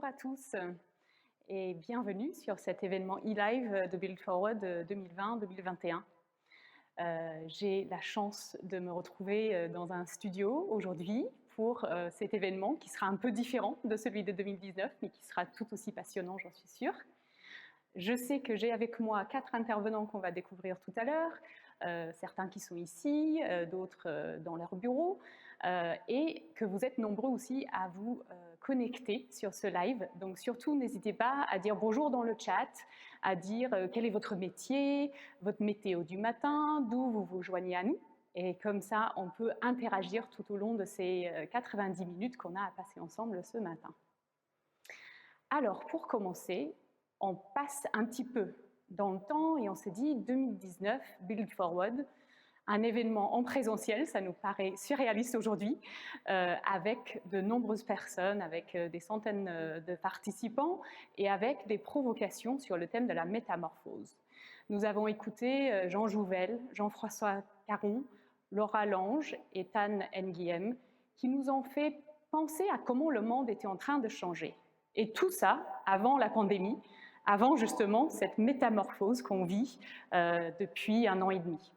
Bonjour à tous et bienvenue sur cet événement e-live de Build Forward 2020-2021. J'ai la chance de me retrouver dans un studio aujourd'hui pour cet événement qui sera un peu différent de celui de 2019, mais qui sera tout aussi passionnant, j'en suis sûre. Je sais que j'ai avec moi 4 intervenants qu'on va découvrir tout à l'heure, certains qui sont ici, d'autres dans leur bureau, et que vous êtes nombreux aussi à vous connecter sur ce live. Donc surtout, n'hésitez pas à dire bonjour dans le chat, à dire quel est votre métier, votre météo du matin, d'où vous vous joignez à nous. Et comme ça, on peut interagir tout au long de ces 90 minutes qu'on a à passer ensemble ce matin. Alors, pour commencer, on passe un petit peu dans le temps et on s'est dit 2019, Build Forward, un événement en présentiel, ça nous paraît surréaliste aujourd'hui, avec de nombreuses personnes, avec des centaines de participants et avec des provocations sur le thème de la métamorphose. Nous avons écouté Jean Jouvel, Jean-François Caron, Laura Lange et Tan Nguyen, qui nous ont fait penser à comment le monde était en train de changer. Et tout ça avant la pandémie, avant justement cette métamorphose qu'on vit depuis 1 an et demi.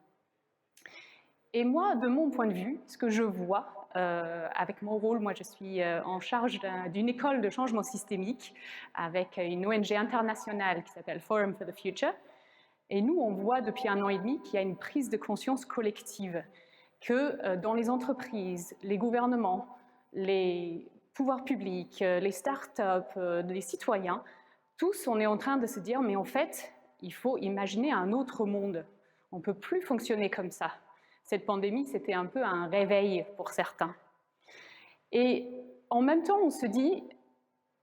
Et moi, de mon point de vue, ce que je vois avec mon rôle, moi je suis en charge d'une école de changement systémique avec une ONG internationale qui s'appelle Forum for the Future. Et nous, on voit depuis 1 an et demi qu'il y a une prise de conscience collective, que dans les entreprises, les gouvernements, les pouvoirs publics, les startups, les citoyens, tous, on est en train de se dire, mais en fait, il faut imaginer un autre monde. On ne peut plus fonctionner comme ça. Cette pandémie, c'était un peu un réveil pour certains. Et en même temps, on se dit,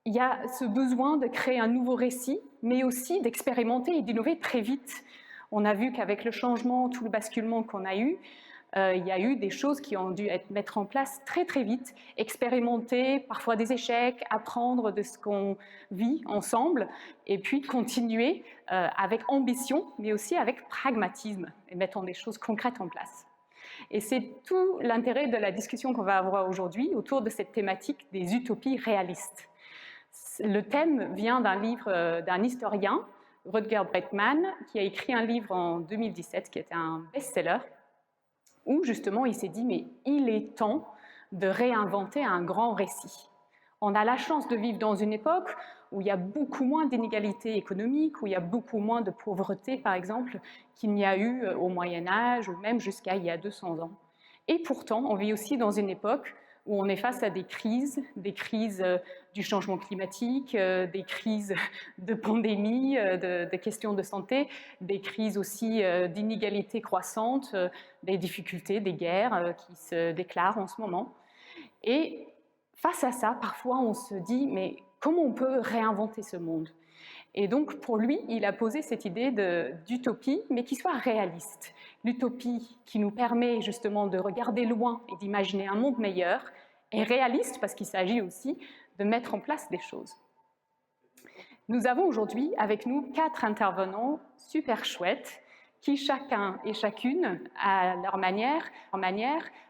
il y a ce besoin de créer un nouveau récit, mais aussi d'expérimenter et d'innover très vite. On a vu qu'avec le changement, tout le basculement qu'on a eu, il y a eu des choses qui ont dû être mises en place très très vite, expérimenter, parfois des échecs, apprendre de ce qu'on vit ensemble, et puis continuer avec ambition, mais aussi avec pragmatisme, et mettant des choses concrètes en place. Et c'est tout l'intérêt de la discussion qu'on va avoir aujourd'hui autour de cette thématique des utopies réalistes. Le thème vient d'un livre d'un historien, Rutger Bregman, qui a écrit un livre en 2017 qui était un best-seller, où justement il s'est dit mais il est temps de réinventer un grand récit. On a la chance de vivre dans une époque où il y a beaucoup moins d'inégalités économiques, où il y a beaucoup moins de pauvreté par exemple qu'il n'y a eu au Moyen-Âge ou même jusqu'à il y a 200 ans. Et pourtant on vit aussi dans une époque où on est face à des crises du changement climatique, des crises de pandémie, de questions de santé, des crises aussi d'inégalités croissantes, des difficultés, des guerres qui se déclarent en ce moment. Et face à ça, parfois on se dit, mais comment on peut réinventer ce monde ? Et donc pour lui, il a posé cette idée d'utopie, mais qui soit réaliste. L'utopie qui nous permet justement de regarder loin et d'imaginer un monde meilleur, est réaliste parce qu'il s'agit aussi de mettre en place des choses. Nous avons aujourd'hui avec nous 4 intervenants super chouettes qui chacun et chacune, à leur manière,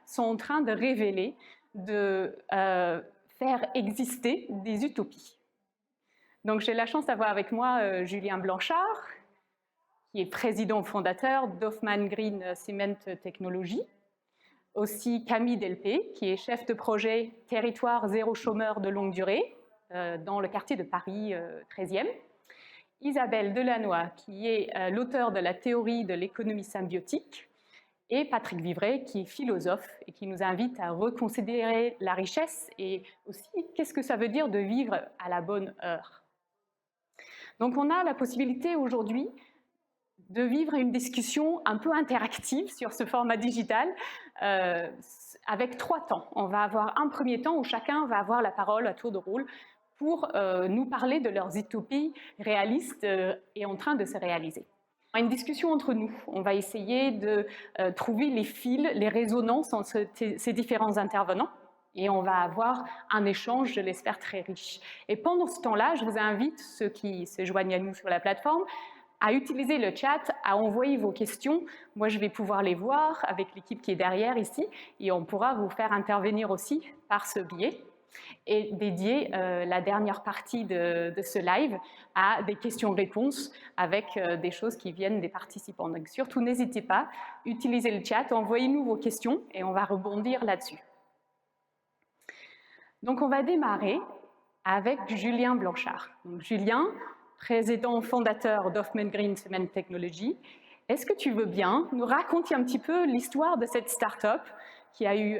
sont en train de révéler, de faire exister des utopies. Donc j'ai la chance d'avoir avec moi Julien Blanchard, qui est président fondateur d'Hoffmann Green Cement Technology, aussi Camille Delpé, qui est chef de projet Territoire zéro chômeur de longue durée dans le quartier de Paris 13e, Isabelle Delannoy, qui est l'auteur de la théorie de l'économie symbiotique, et Patrick Vivray, qui est philosophe et qui nous invite à reconsidérer la richesse et aussi qu'est-ce que ça veut dire de vivre à la bonne heure. Donc on a la possibilité aujourd'hui de vivre une discussion un peu interactive sur ce format digital avec 3 temps. On va avoir un premier temps où chacun va avoir la parole à tour de rôle pour nous parler de leurs utopies réalistes et en train de se réaliser. Une discussion entre nous. On va essayer de trouver les fils, les résonances entre ces différents intervenants et on va avoir un échange, je l'espère, très riche. Et pendant ce temps-là, je vous invite, ceux qui se joignent à nous sur la plateforme, à utiliser le chat, à envoyer vos questions. Moi, je vais pouvoir les voir avec l'équipe qui est derrière ici et on pourra vous faire intervenir aussi par ce biais. et dédier la dernière partie de ce live à des questions-réponses avec des choses qui viennent des participants. Donc surtout, n'hésitez pas, utilisez le chat, envoyez-nous vos questions et on va rebondir là-dessus. Donc on va démarrer avec Julien Blanchard. Donc, Julien, président fondateur d'Hoffman Green Cement Technology, est-ce que tu veux bien nous raconter un petit peu l'histoire de cette start-up qui a eu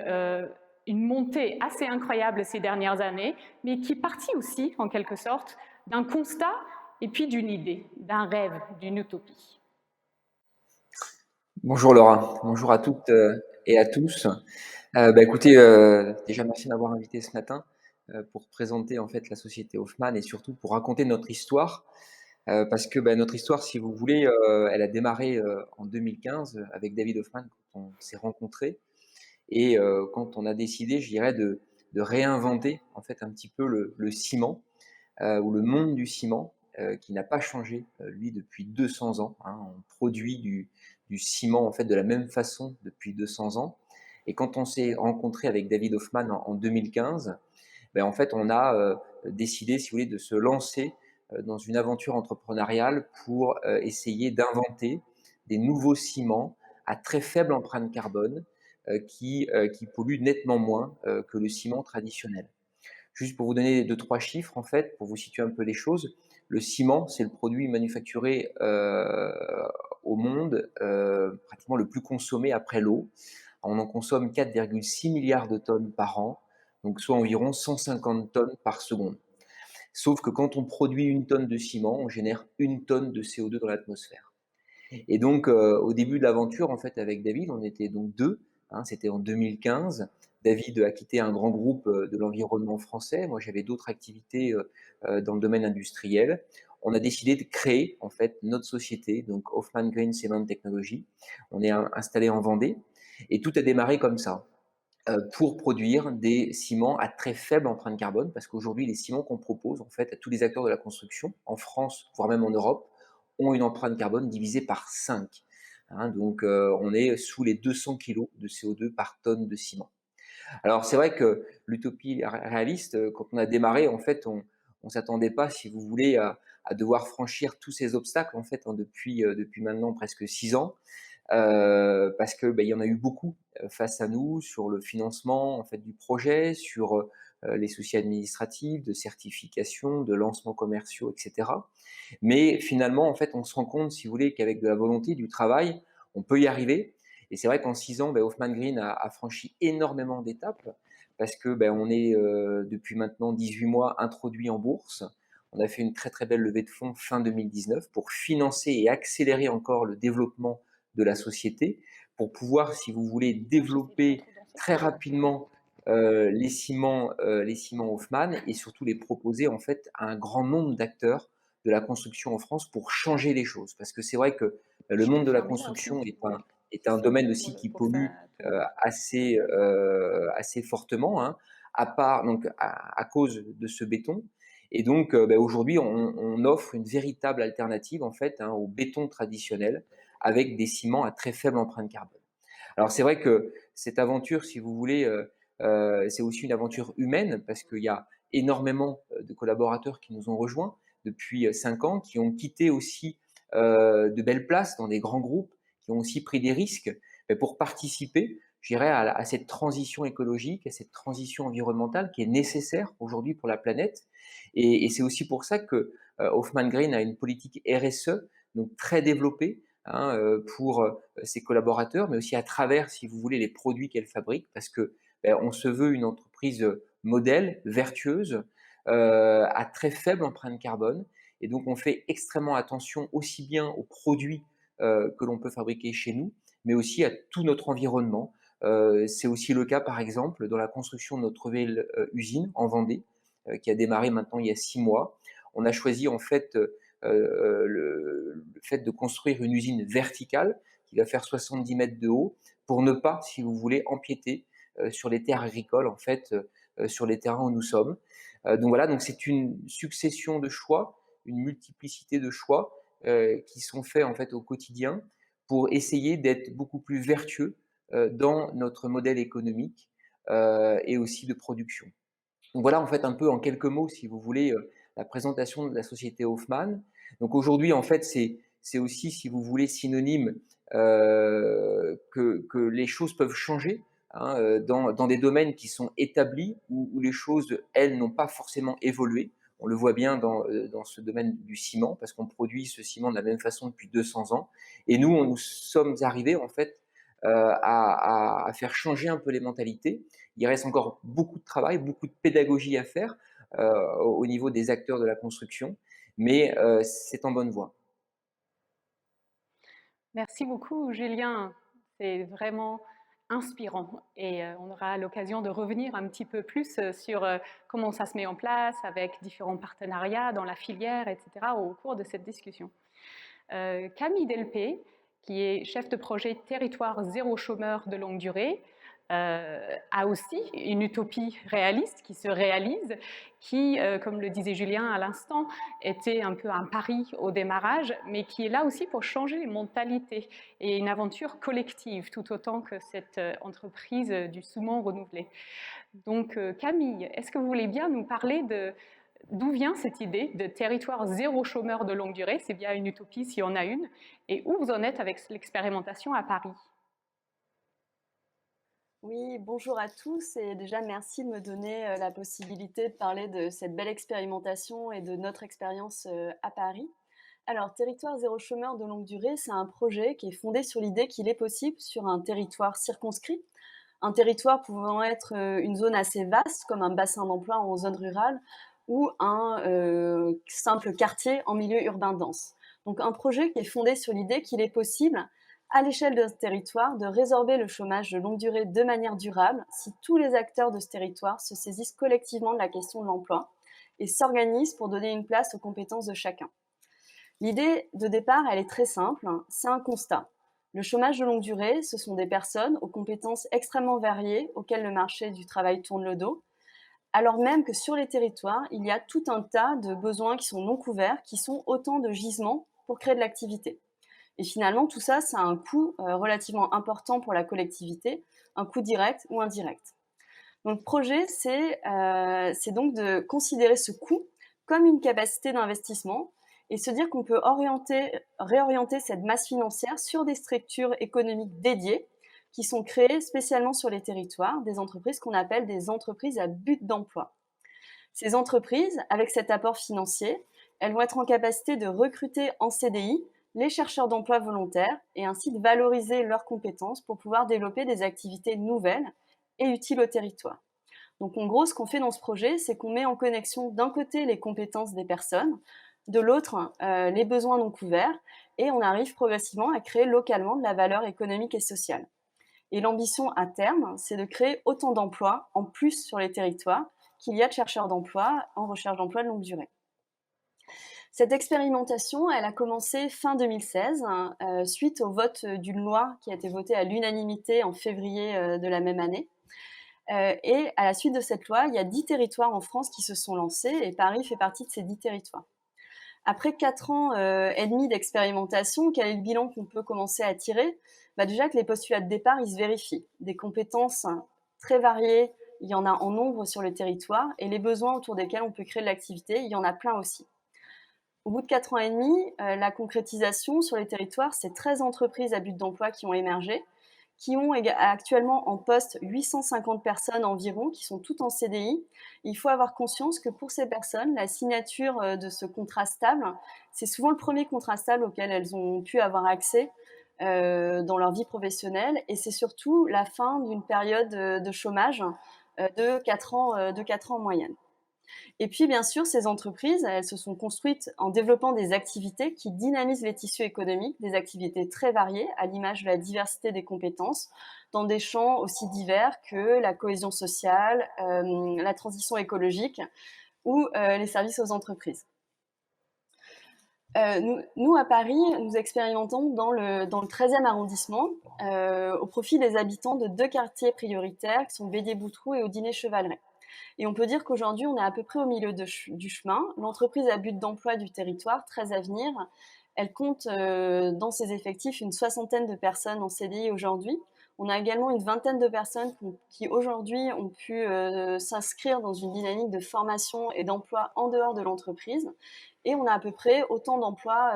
une montée assez incroyable ces dernières années, mais qui est partie aussi, en quelque sorte, d'un constat et puis d'une idée, d'un rêve, d'une utopie. Bonjour Laura, bonjour à toutes et à tous. Écoutez, déjà merci de m'avoir invité ce matin pour présenter en fait la société Hoffman et surtout pour raconter notre histoire. Parce que notre histoire, si vous voulez, elle a démarré en 2015 avec David Hoffman quand on s'est rencontrés et quand on a décidé, je dirais, de réinventer en fait un petit peu le ciment ou le monde du ciment qui n'a pas changé lui depuis 200 ans. Hein. On produit du ciment en fait de la même façon depuis 200 ans. Et quand on s'est rencontré avec David Hoffman en 2015, en fait on a décidé, si vous voulez, de se lancer dans une aventure entrepreneuriale pour essayer d'inventer des nouveaux ciments à très faible empreinte carbone qui polluent nettement moins que le ciment traditionnel. Juste pour vous donner 2-3 chiffres, en fait, pour vous situer un peu les choses, le ciment, c'est le produit manufacturé au monde pratiquement le plus consommé après l'eau. On en consomme 4,6 milliards de tonnes par an, donc soit environ 150 tonnes par seconde. Sauf que quand on produit 1 tonne de ciment, on génère 1 tonne de CO2 dans l'atmosphère. Et donc, au début de l'aventure, en fait, avec David, on était donc deux. Hein, c'était en 2015. David a quitté un grand groupe de l'environnement français. Moi, j'avais d'autres activités dans le domaine industriel. On a décidé de créer, en fait, notre société, donc Hoffman Green Cement Technology. On est installé en Vendée. Et tout a démarré comme ça, pour produire des ciments à très faible empreinte carbone, parce qu'aujourd'hui, les ciments qu'on propose, en fait, à tous les acteurs de la construction, en France, voire même en Europe, ont une empreinte carbone divisée par 5. Hein, donc, on est sous les 200 kg de CO2 par tonne de ciment. Alors, c'est vrai que l'utopie réaliste, quand on a démarré, en fait, on ne s'attendait pas, si vous voulez, à devoir franchir tous ces obstacles, en fait, hein, depuis maintenant presque 6 ans. Parce que il y en a eu beaucoup face à nous sur le financement en fait du projet, sur les soucis administratifs, de certification, de lancements commerciaux, etc. Mais finalement, en fait, on se rend compte, si vous voulez, qu'avec de la volonté, du travail, on peut y arriver. Et c'est vrai qu'en 6 ans, Hoffman Green a franchi énormément d'étapes parce que on est depuis maintenant 18 mois introduit en bourse. On a fait une très très belle levée de fonds fin 2019 pour financer et accélérer encore le développement de la société pour pouvoir, si vous voulez, développer très rapidement les ciments Hoffman et surtout les proposer en fait à un grand nombre d'acteurs de la construction en France pour changer les choses. Parce que c'est vrai que le monde de la construction est un domaine aussi qui pollue assez fortement, hein, donc à cause de ce béton. Et donc aujourd'hui, on offre une véritable alternative en fait hein, au béton traditionnel avec des ciments à très faible empreinte carbone. Alors c'est vrai que cette aventure, si vous voulez, c'est aussi une aventure humaine parce qu'il y a énormément de collaborateurs qui nous ont rejoints depuis 5 ans, qui ont quitté aussi de belles places dans des grands groupes, qui ont aussi pris des risques pour participer, je dirais, à cette transition écologique, à cette transition environnementale qui est nécessaire aujourd'hui pour la planète. Et c'est aussi pour ça que Hoffman Green a une politique RSE, donc très développée, hein, pour ses collaborateurs, mais aussi à travers, si vous voulez, les produits qu'elle fabrique, parce que on se veut une entreprise modèle, vertueuse, à très faible empreinte carbone. Et donc, on fait extrêmement attention aussi bien aux produits que l'on peut fabriquer chez nous, mais aussi à tout notre environnement. C'est aussi le cas, par exemple, dans la construction de notre nouvelle usine en Vendée, qui a démarré maintenant il y a 6 mois. On a choisi en fait le fait de construire une usine verticale qui va faire 70 mètres de haut pour ne pas, si vous voulez, empiéter sur les terres agricoles, en fait, sur les terrains où nous sommes. Donc voilà, donc c'est une succession de choix, une multiplicité de choix qui sont faits en fait au quotidien pour essayer d'être beaucoup plus vertueux dans notre modèle économique et aussi de production. Donc voilà, en fait, un peu en quelques mots, si vous voulez, la présentation de la société Hoffmann. Donc aujourd'hui, en fait, c'est aussi, si vous voulez, synonyme que les choses peuvent changer, hein, dans des domaines qui sont établis, où les choses, elles, n'ont pas forcément évolué. On le voit bien dans ce domaine du ciment, parce qu'on produit ce ciment de la même façon depuis 200 ans. Et nous, nous sommes arrivés, en fait, à faire changer un peu les mentalités. Il reste encore beaucoup de travail, beaucoup de pédagogie à faire au niveau des acteurs de la construction, mais c'est en bonne voie. Merci beaucoup, Julien. C'est vraiment inspirant et on aura l'occasion de revenir un petit peu plus sur comment ça se met en place avec différents partenariats dans la filière, etc., au cours de cette discussion. Camille Delpé, qui est chef de projet Territoire zéro chômeur de longue durée, a aussi une utopie réaliste qui se réalise, qui, comme le disait Julien à l'instant, était un peu un pari au démarrage, mais qui est là aussi pour changer les mentalités et une aventure collective, tout autant que cette entreprise du saumon renouvelé. Donc Camille, est-ce que vous voulez bien nous parler de d'où vient cette idée de territoire zéro chômeur de longue durée? C'est bien une utopie si on a une. Et où vous en êtes avec l'expérimentation à Paris? Oui, bonjour à tous et déjà merci de me donner la possibilité de parler de cette belle expérimentation et de notre expérience à Paris. Alors, Territoire zéro chômeur de longue durée, c'est un projet qui est fondé sur l'idée qu'il est possible sur un territoire circonscrit, un territoire pouvant être une zone assez vaste comme un bassin d'emploi en zone rurale ou un simple quartier en milieu urbain dense. Donc un projet qui est fondé sur l'idée qu'il est possible à l'échelle de ce territoire de résorber le chômage de longue durée de manière durable si tous les acteurs de ce territoire se saisissent collectivement de la question de l'emploi et s'organisent pour donner une place aux compétences de chacun. L'idée de départ, elle est très simple, c'est un constat. Le chômage de longue durée, ce sont des personnes aux compétences extrêmement variées auxquelles le marché du travail tourne le dos, alors même que sur les territoires, il y a tout un tas de besoins qui sont non couverts, qui sont autant de gisements pour créer de l'activité. Et finalement, tout ça, ça a un coût relativement important pour la collectivité, un coût direct ou indirect. Donc, le projet, c'est donc de considérer ce coût comme une capacité d'investissement et se dire qu'on peut réorienter cette masse financière sur des structures économiques dédiées qui sont créées spécialement sur les territoires, des entreprises qu'on appelle des entreprises à but d'emploi. Ces entreprises, avec cet apport financier, elles vont être en capacité de recruter en CDI les chercheurs d'emploi volontaires et ainsi de valoriser leurs compétences pour pouvoir développer des activités nouvelles et utiles au territoire. Donc en gros, ce qu'on fait dans ce projet, c'est qu'on met en connexion d'un côté les compétences des personnes, de l'autre les besoins non couverts, et on arrive progressivement à créer localement de la valeur économique et sociale. Et l'ambition à terme, c'est de créer autant d'emplois en plus sur les territoires qu'il y a de chercheurs d'emploi en recherche d'emploi de longue durée. Cette expérimentation, elle a commencé fin 2016, suite au vote d'une loi qui a été votée à l'unanimité en février de la même année. Et à la suite de cette loi, il y a 10 territoires en France qui se sont lancés et Paris fait partie de ces 10 territoires. Après 4 ans et demi d'expérimentation, quel est le bilan qu'on peut commencer à tirer? Déjà que les postulats de départ, ils se vérifient. Des compétences très variées, il y en a en nombre sur le territoire et les besoins autour desquels on peut créer de l'activité, il y en a plein aussi. Au bout de 4 ans et demi, la concrétisation sur les territoires, c'est 13 entreprises à but d'emploi qui ont émergé, qui ont actuellement en poste 850 personnes environ, qui sont toutes en CDI. Il faut avoir conscience que pour ces personnes, la signature de ce contrat stable, c'est souvent le premier contrat stable auquel elles ont pu avoir accès dans leur vie professionnelle, et c'est surtout la fin d'une période de chômage de 4 ans en moyenne. Et puis, bien sûr, ces entreprises, elles se sont construites en développant des activités qui dynamisent les tissus économiques, des activités très variées, à l'image de la diversité des compétences, dans des champs aussi divers que la cohésion sociale, la transition écologique ou les services aux entreprises. Nous, à Paris, nous expérimentons dans le 13e arrondissement, au profit des habitants de 2 quartiers prioritaires qui sont Bélier-Boutroux et Audinet-Chevaleret. Et on peut dire qu'aujourd'hui, on est à peu près au milieu du chemin. L'entreprise à but d'emploi du territoire, 13 Avenir, Elle compte dans ses effectifs une 60aine de personnes en CDI aujourd'hui. On a également une 20aine de personnes qui aujourd'hui ont pu s'inscrire dans une dynamique de formation et d'emploi en dehors de l'entreprise. Et on a à peu près autant d'emplois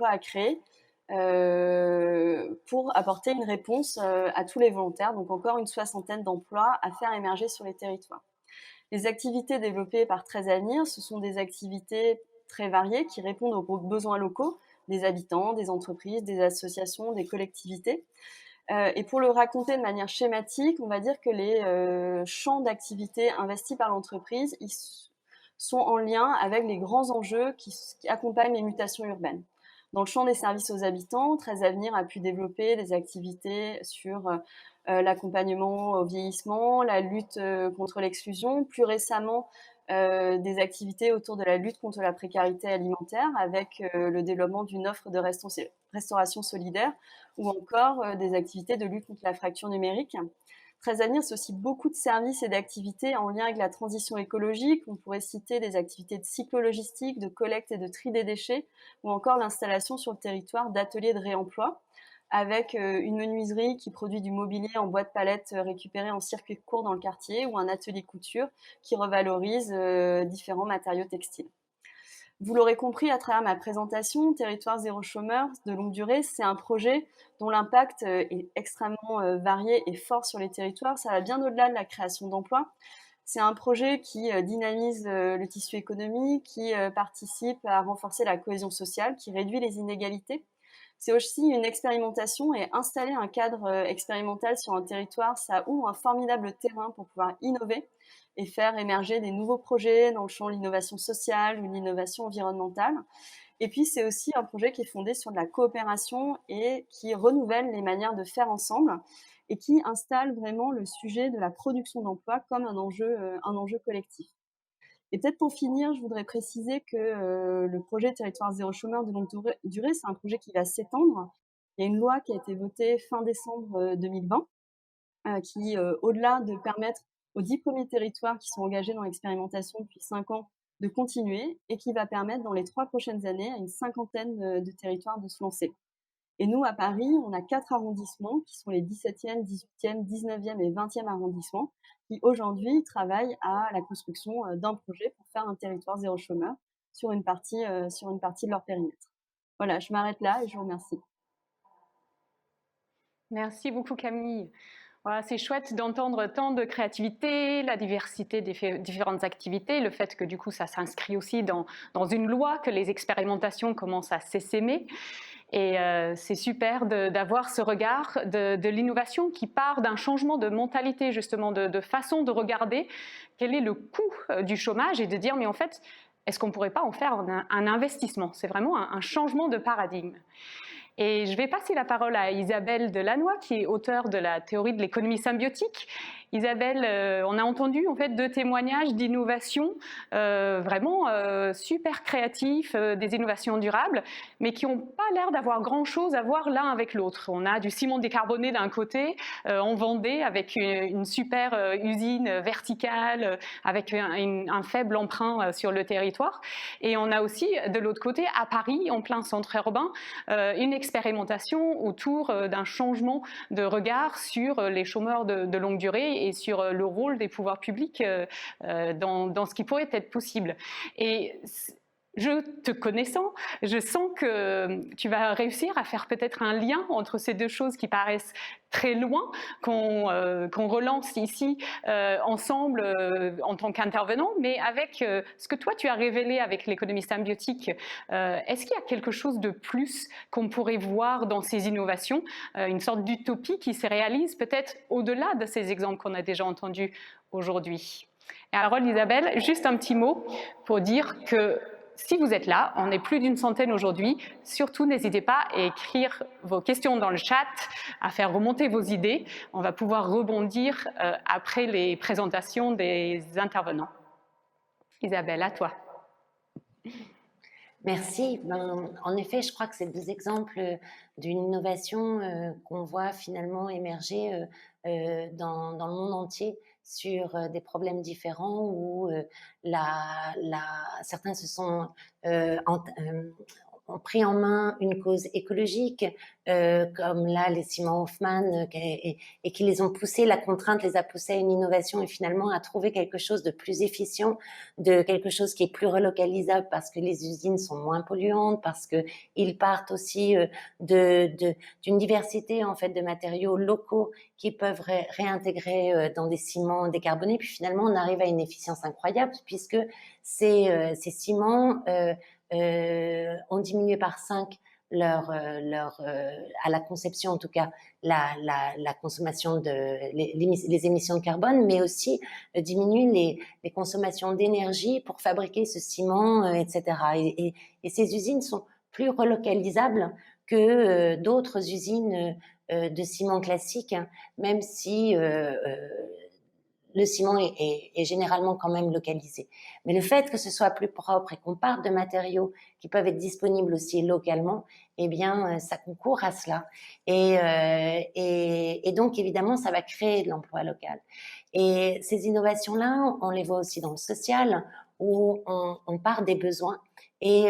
à créer pour apporter une réponse à tous les volontaires. Donc encore une 60aine d'emplois à faire émerger sur les territoires. Les activités développées par 13 Avenir, ce sont des activités très variées qui répondent aux besoins locaux des habitants, des entreprises, des associations, des collectivités. Et pour le raconter de manière schématique, on va dire que les champs d'activité investis par l'entreprise sont en lien avec les grands enjeux qui accompagnent les mutations urbaines. Dans le champ des services aux habitants, 13 Avenir a pu développer des activités sur l'accompagnement au vieillissement, la lutte contre l'exclusion, plus récemment des activités autour de la lutte contre la précarité alimentaire avec le développement d'une offre de restauration solidaire ou encore des activités de lutte contre la fracture numérique. 13 Avenir, c'est aussi beaucoup de services et d'activités en lien avec la transition écologique. On pourrait citer des activités de cyclo-logistique, de collecte et de tri des déchets, ou encore l'installation sur le territoire d'ateliers de réemploi, avec une menuiserie qui produit du mobilier en bois de palette récupéré en circuit court dans le quartier, ou un atelier couture qui revalorise différents matériaux textiles. Vous l'aurez compris à travers ma présentation, Territoire zéro chômeur de longue durée, c'est un projet dont l'impact est extrêmement varié et fort sur les territoires. Ça va bien au-delà de la création d'emplois. C'est un projet qui dynamise le tissu économique, qui participe à renforcer la cohésion sociale, qui réduit les inégalités. C'est aussi une expérimentation et installer un cadre expérimental sur un territoire, ça ouvre un formidable terrain pour pouvoir innover et faire émerger des nouveaux projets dans le champ de l'innovation sociale ou de l'innovation environnementale. Et puis, c'est aussi un projet qui est fondé sur de la coopération et qui renouvelle les manières de faire ensemble et qui installe vraiment le sujet de la production d'emplois comme un enjeu collectif. Et peut-être pour finir, je voudrais préciser que le projet Territoire zéro chômeur de longue durée, c'est un projet qui va s'étendre. Il y a une loi qui a été votée fin décembre 2020 qui, au-delà de permettre aux 10 premiers territoires qui sont engagés dans l'expérimentation depuis 5 ans de continuer et qui va permettre dans les 3 prochaines années à une 50aine de territoires de se lancer. Et nous, à Paris, on a 4 arrondissements qui sont les 17e, 18e, 19e et 20e arrondissements qui aujourd'hui travaillent à la construction d'un projet pour faire un territoire zéro chômeur sur une partie de leur périmètre. Voilà, je m'arrête là et je vous remercie. Merci beaucoup Camille. Voilà, c'est chouette d'entendre tant de créativité, la diversité des différentes activités, le fait que du coup ça s'inscrit aussi dans une loi, que les expérimentations commencent à s'essaimer. Et c'est super d'avoir ce regard de l'innovation qui part d'un changement de mentalité, justement, de façon de regarder quel est le coût du chômage et de dire mais en fait, est-ce qu'on ne pourrait pas en faire un investissement? C'est vraiment un changement de paradigme. Et je vais passer la parole à Isabelle Delannoy, qui est auteure de la théorie de l'économie symbiotique. Isabelle, on a entendu en fait 2 témoignages d'innovation vraiment super créatifs, des innovations durables, mais qui n'ont pas l'air d'avoir grand-chose à voir l'un avec l'autre. On a du ciment décarboné d'un côté, en Vendée, avec une super usine verticale, avec un faible emprunt sur le territoire. Et on a aussi, de l'autre côté, à Paris, en plein centre urbain, une expérimentation autour d'un changement de regard sur les chômeurs de longue durée et sur le rôle des pouvoirs publics dans ce qui pourrait être possible. Et je te connaissant, je sens que tu vas réussir à faire peut-être un lien entre ces 2 choses qui paraissent très loin, qu'on relance ici ensemble en tant qu'intervenant, mais avec ce que toi tu as révélé avec l'économie symbiotique. Est-ce qu'il y a quelque chose de plus qu'on pourrait voir dans ces innovations, une sorte d'utopie qui se réalise peut-être au-delà de ces exemples qu'on a déjà entendus aujourd'hui? Et alors Isabelle, juste un petit mot pour dire que si vous êtes là, on est plus d'une centaine aujourd'hui, surtout n'hésitez pas à écrire vos questions dans le chat, à faire remonter vos idées. On va pouvoir rebondir après les présentations des intervenants. Isabelle, à toi. Merci. En effet, je crois que c'est 2 exemples d'une innovation qu'on voit finalement émerger dans le monde entier sur des problèmes différents où certains se sont ont pris en main une cause écologique, comme là les ciments Hoffmann, et qui les ont poussés, la contrainte les a poussés à une innovation et finalement à trouver quelque chose de plus efficient, de quelque chose qui est plus relocalisable parce que les usines sont moins polluantes, parce qu'ils partent aussi d'une diversité en fait de matériaux locaux qui peuvent réintégrer dans des ciments décarbonés. Puis finalement, on arrive à une efficience incroyable puisque ces ciments ont diminué par 5 à la conception en tout cas la consommation les émissions de carbone, mais aussi diminuent les consommations d'énergie pour fabriquer ce ciment, etc. Et ces usines sont plus relocalisables que d'autres usines de ciment classique, hein, même si le ciment est généralement quand même localisé. Mais le fait que ce soit plus propre et qu'on parte de matériaux qui peuvent être disponibles aussi localement, eh bien, ça concourt à cela. Et donc, évidemment, ça va créer de l'emploi local. Et ces innovations-là, on les voit aussi dans le social, où on part des besoins. Et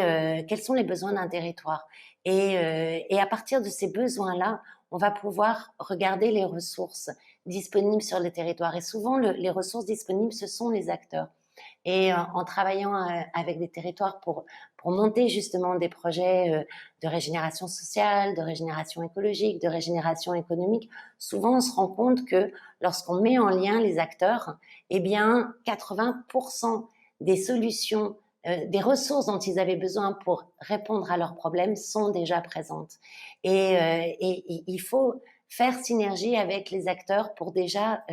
quels sont les besoins d'un territoire? Et à partir de ces besoins-là, on va pouvoir regarder les ressources disponibles sur le territoire. Et souvent, les ressources disponibles, ce sont les acteurs. Et en travaillant avec des territoires pour monter justement des projets de régénération sociale, de régénération écologique, de régénération économique, souvent on se rend compte que lorsqu'on met en lien les acteurs, eh bien 80% des solutions, des ressources dont ils avaient besoin pour répondre à leurs problèmes sont déjà présentes. Et il faut faire synergie avec les acteurs pour déjà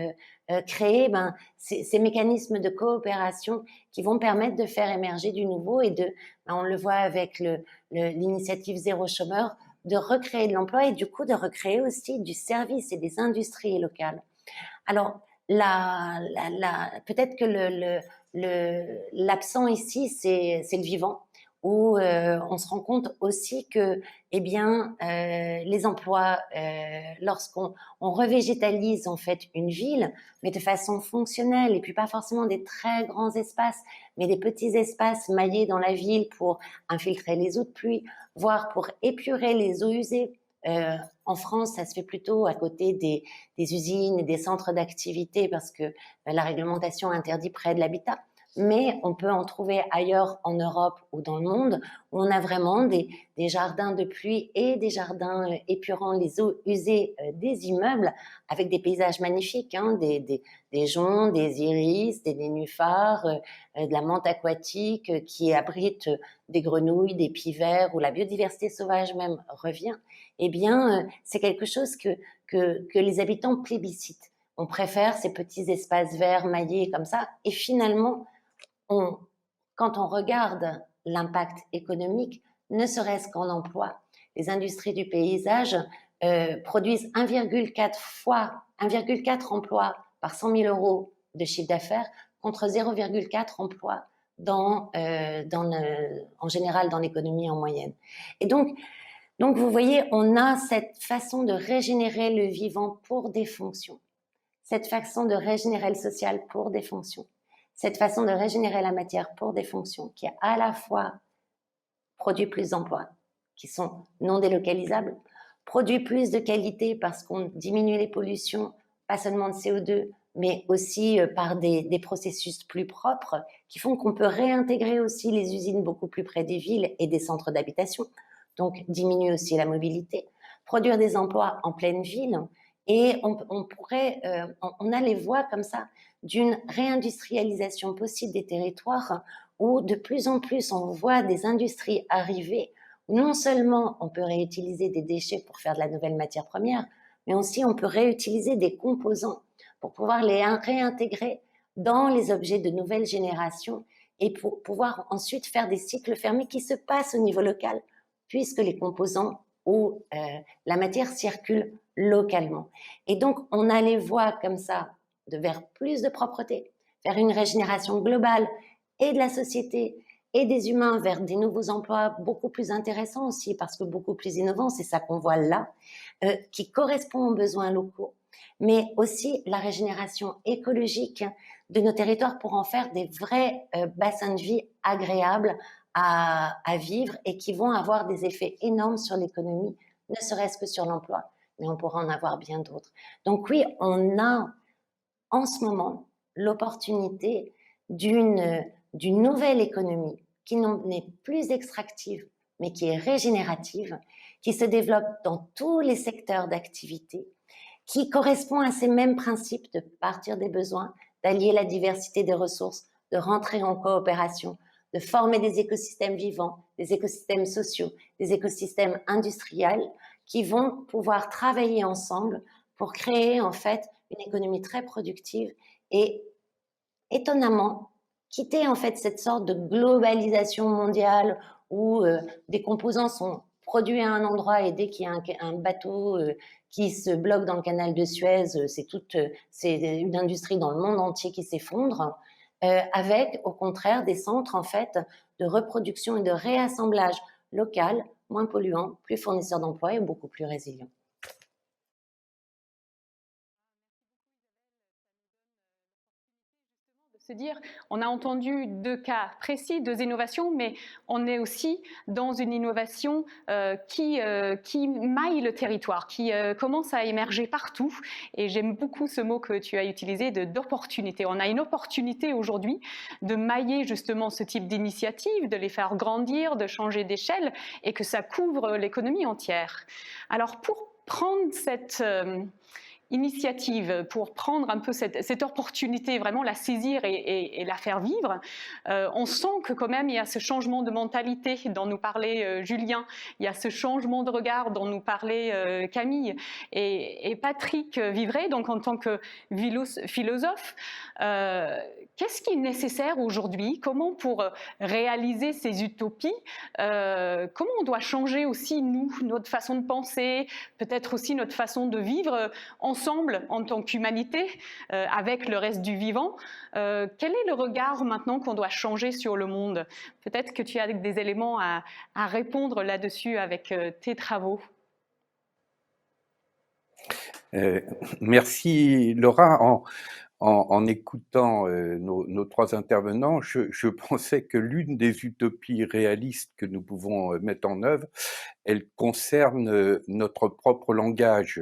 créer ces mécanismes de coopération qui vont permettre de faire émerger du nouveau et on le voit avec l'initiative Zéro Chômeur, de recréer de l'emploi et du coup de recréer aussi du service et des industries locales. Alors, peut-être que l'absent ici, c'est le vivant, où on se rend compte aussi que, eh bien, les emplois, lorsqu'on revégétalise en fait une ville, mais de façon fonctionnelle, et puis pas forcément des très grands espaces, mais des petits espaces maillés dans la ville pour infiltrer les eaux de pluie, voire pour épurer les eaux usées. En France, ça se fait plutôt à côté des usines et des centres d'activité parce que la réglementation interdit près de l'habitat. Mais on peut en trouver ailleurs en Europe ou dans le monde où on a vraiment des jardins de pluie et des jardins épurant les eaux usées des immeubles avec des paysages magnifiques, hein, des joncs, des iris, des nénuphars, de la menthe aquatique qui abrite des grenouilles, des pivers, où la biodiversité sauvage même revient. Eh bien, c'est quelque chose que les habitants plébiscitent. On préfère ces petits espaces verts maillés comme ça. Et finalement, quand on regarde l'impact économique, ne serait-ce qu'en emploi, les industries du paysage produisent 1,4 emplois par 100 000 euros de chiffre d'affaires contre 0,4 emplois en général dans l'économie en moyenne. Et donc, vous voyez, on a cette façon de régénérer le vivant pour des fonctions, cette façon de régénérer le social pour des fonctions, cette façon de régénérer la matière pour des fonctions qui à la fois produit plus d'emplois, qui sont non délocalisables, produit plus de qualité parce qu'on diminue les pollutions, pas seulement de CO2, mais aussi par des processus plus propres qui font qu'on peut réintégrer aussi les usines beaucoup plus près des villes et des centres d'habitation, donc diminuer aussi la mobilité, produire des emplois en pleine ville. Et on a les voies comme ça d'une réindustrialisation possible des territoires où de plus en plus on voit des industries arriver où non seulement on peut réutiliser des déchets pour faire de la nouvelle matière première, mais aussi on peut réutiliser des composants pour pouvoir les réintégrer dans les objets de nouvelle génération et pour pouvoir ensuite faire des cycles fermés qui se passent au niveau local, puisque les composants ou la matière circule localement. Et donc, on a les voies comme ça vers plus de propreté, vers une régénération globale et de la société et des humains vers des nouveaux emplois beaucoup plus intéressants aussi, parce que beaucoup plus innovants, c'est ça qu'on voit là, qui correspond aux besoins locaux, mais aussi la régénération écologique de nos territoires pour en faire des vrais bassins de vie agréables à vivre et qui vont avoir des effets énormes sur l'économie, ne serait-ce que sur l'emploi, mais on pourra en avoir bien d'autres. Donc oui, on a en ce moment l'opportunité d'une nouvelle économie qui n'est plus extractive, mais qui est régénérative, qui se développe dans tous les secteurs d'activité, qui correspond à ces mêmes principes de partir des besoins, d'allier la diversité des ressources, de rentrer en coopération, de former des écosystèmes vivants, des écosystèmes sociaux, des écosystèmes industriels qui vont pouvoir travailler ensemble pour créer en fait une économie très productive et étonnamment quitter en fait cette sorte de globalisation mondiale où des composants sont produits à un endroit et dès qu'il y a un bateau qui se bloque dans le canal de Suez, c'est une industrie dans le monde entier qui s'effondre, avec au contraire des centres en fait de reproduction et de réassemblage local, moins polluants, plus fournisseurs d'emplois et beaucoup plus résilients. Se dire, on a entendu deux cas précis, deux innovations, mais on est aussi dans une innovation qui maille le territoire, qui commence à émerger partout. Et j'aime beaucoup ce mot que tu as utilisé d'opportunité. On a une opportunité aujourd'hui de mailler justement ce type d'initiative, de les faire grandir, de changer d'échelle et que ça couvre l'économie entière. Alors pour prendre cette initiative, pour prendre un peu cette opportunité, vraiment la saisir et la faire vivre, on sent que quand même il y a ce changement de mentalité dont nous parlait Julien, il y a ce changement de regard dont nous parlait Camille et Patrick Vivray, donc en tant que philosophe. Qu'est-ce qui est nécessaire aujourd'hui? Comment pour réaliser ces utopies, comment on doit changer aussi nous, notre façon de penser, peut-être aussi notre façon de vivre ensemble en tant qu'humanité, avec le reste du vivant. Quel est le regard maintenant qu'on doit changer sur le monde? Peut-être que tu as des éléments à répondre là-dessus avec tes travaux. Merci Laura. En écoutant nos trois intervenants, je pensais que l'une des utopies réalistes que nous pouvons mettre en œuvre, elle concerne notre propre langage.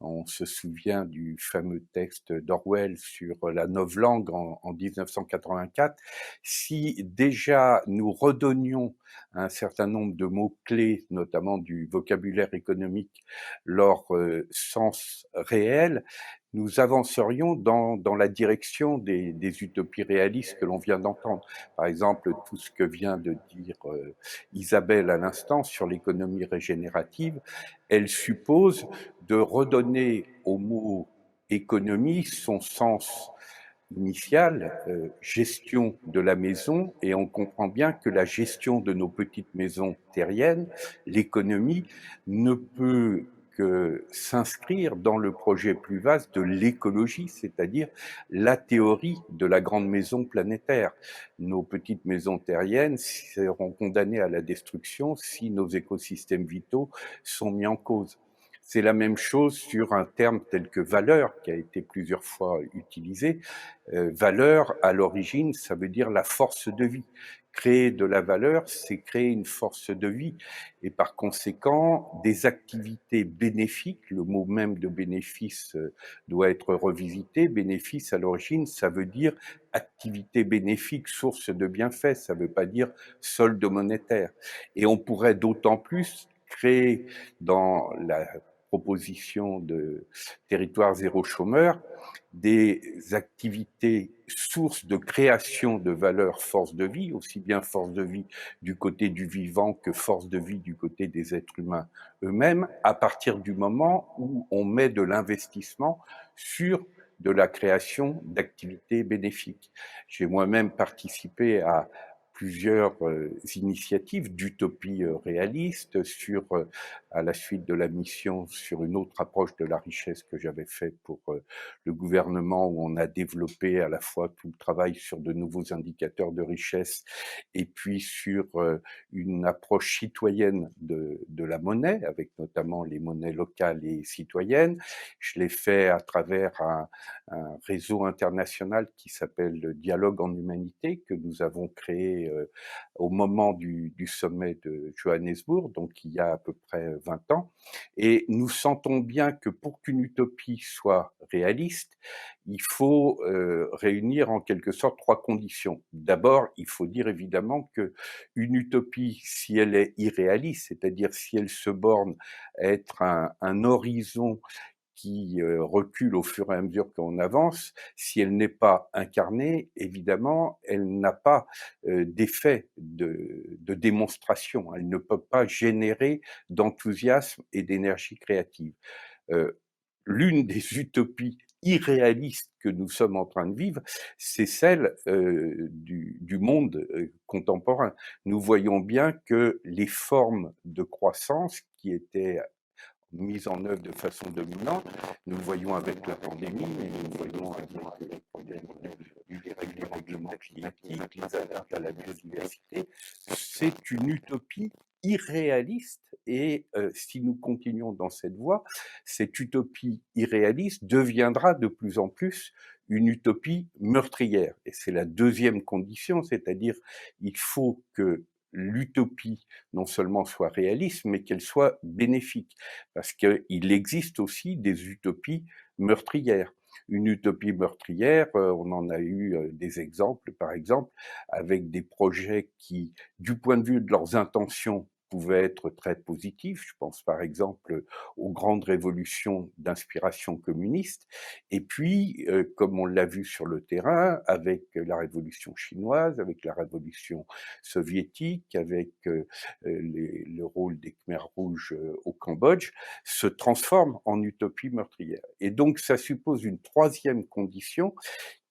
On se souvient du fameux texte d'Orwell sur la novlangue en 1984. Si déjà nous redonnions un certain nombre de mots-clés, notamment du vocabulaire économique, leur sens réel, nous avancerions dans la direction des utopies réalistes que l'on vient d'entendre. Par exemple, tout ce que vient de dire Isabelle à l'instant sur l'économie régénérative, elle suppose de redonner au mot économie son sens initial, gestion de la maison, et on comprend bien que la gestion de nos petites maisons terriennes, l'économie, ne peut que s'inscrire dans le projet plus vaste de l'écologie, c'est-à-dire la théorie de la grande maison planétaire. Nos petites maisons terriennes seront condamnées à la destruction si nos écosystèmes vitaux sont mis en cause. C'est la même chose sur un terme tel que valeur, qui a été plusieurs fois utilisé. Valeur, à l'origine, ça veut dire la force de vie. Créer de la valeur, c'est créer une force de vie. Et par conséquent, des activités bénéfiques, le mot même de bénéfice doit être revisité. Bénéfice, à l'origine, ça veut dire activité bénéfique, source de bienfaits, ça ne veut pas dire solde monétaire. Et on pourrait d'autant plus créer dans la proposition de territoire zéro chômeur des activités sources de création de valeur force de vie, aussi bien force de vie du côté du vivant que force de vie du côté des êtres humains eux-mêmes, à partir du moment où on met de l'investissement sur de la création d'activités bénéfiques. J'ai moi-même participé à plusieurs initiatives d'utopie réaliste à la suite de la mission sur une autre approche de la richesse que j'avais fait pour le gouvernement, où on a développé à la fois tout le travail sur de nouveaux indicateurs de richesse et puis sur une approche citoyenne de la monnaie, avec notamment les monnaies locales et citoyennes. Je l'ai fait à travers un réseau international qui s'appelle le Dialogue en Humanité, que nous avons créé au moment du sommet de Johannesburg, donc il y a à peu près 20 ans. Et nous sentons bien que pour qu'une utopie soit réaliste, il faut réunir en quelque sorte 3 conditions. D'abord, il faut dire évidemment que une utopie, si elle est irréaliste, c'est-à-dire si elle se borne à être un horizon qui recule au fur et à mesure qu'on avance, si elle n'est pas incarnée, évidemment, elle n'a pas d'effet de démonstration. Elle ne peut pas générer d'enthousiasme et d'énergie créative. L'une des utopies irréalistes que nous sommes en train de vivre, c'est celle du monde contemporain. Nous voyons bien que les formes de croissance qui étaient mise en œuvre de façon dominante. Nous le voyons avec la pandémie, mais nous le voyons avec les problèmes du dérèglement climatique, les atteintes à la biodiversité. C'est une utopie irréaliste et si nous continuons dans cette voie, cette utopie irréaliste deviendra de plus en plus une utopie meurtrière. Et c'est la deuxième condition, c'est-à-dire il faut que l'utopie non seulement soit réaliste, mais qu'elle soit bénéfique. Parce qu'il existe aussi des utopies meurtrières. Une utopie meurtrière, on en a eu des exemples, par exemple, avec des projets qui, du point de vue de leurs intentions, pouvaient être très positifs. Je pense par exemple aux grandes révolutions d'inspiration communiste. Et puis, comme on l'a vu sur le terrain, avec la révolution chinoise, avec la révolution soviétique, avec le rôle des Khmers rouges au Cambodge, se transforme en utopie meurtrière. Et donc, ça suppose une troisième condition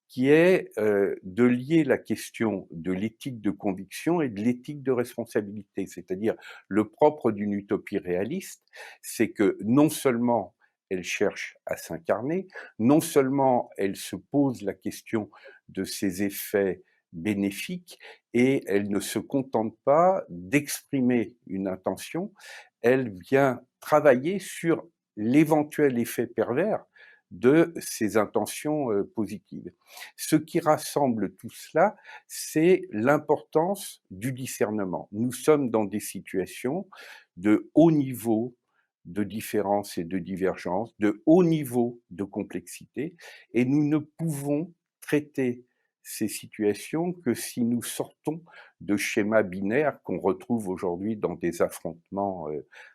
qui est de lier la question de l'éthique de conviction et de l'éthique de responsabilité. C'est-à-dire, le propre d'une utopie réaliste, c'est que non seulement elle cherche à s'incarner, non seulement elle se pose la question de ses effets bénéfiques et elle ne se contente pas d'exprimer une intention, elle vient travailler sur l'éventuel effet pervers de ses intentions positives. Ce qui rassemble tout cela, c'est l'importance du discernement. Nous sommes dans des situations de haut niveau de différence et de divergence, de haut niveau de complexité, et nous ne pouvons traiter ces situations que si nous sortons de schémas binaires qu'on retrouve aujourd'hui dans des affrontements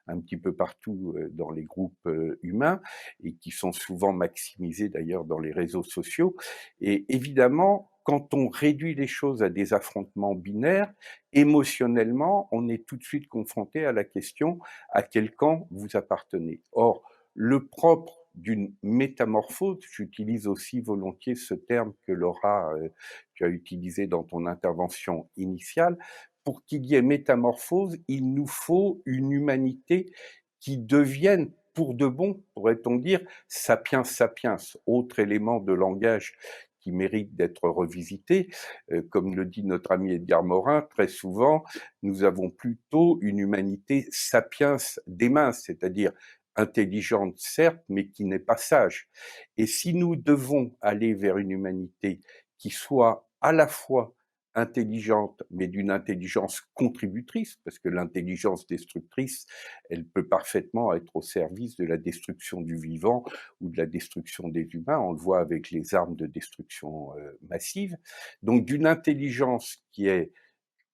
un petit peu partout dans les groupes humains et qui sont souvent maximisés d'ailleurs dans les réseaux sociaux. Et évidemment, quand on réduit les choses à des affrontements binaires, émotionnellement, on est tout de suite confronté à la question à quel camp vous appartenez. Or, le propre d'une métamorphose, j'utilise aussi volontiers ce terme que Laura, tu as utilisé dans ton intervention initiale, pour qu'il y ait métamorphose, il nous faut une humanité qui devienne pour de bon, pourrait-on dire, sapiens sapiens, autre élément de langage qui mérite d'être revisité. Comme le dit notre ami Edgar Morin, très souvent, nous avons plutôt une humanité sapiens démens, c'est-à-dire intelligente certes, mais qui n'est pas sage. Et si nous devons aller vers une humanité qui soit à la fois intelligente, mais d'une intelligence contributrice, parce que l'intelligence destructrice, elle peut parfaitement être au service de la destruction du vivant ou de la destruction des humains. On le voit avec les armes de destruction massive. Donc d'une intelligence qui est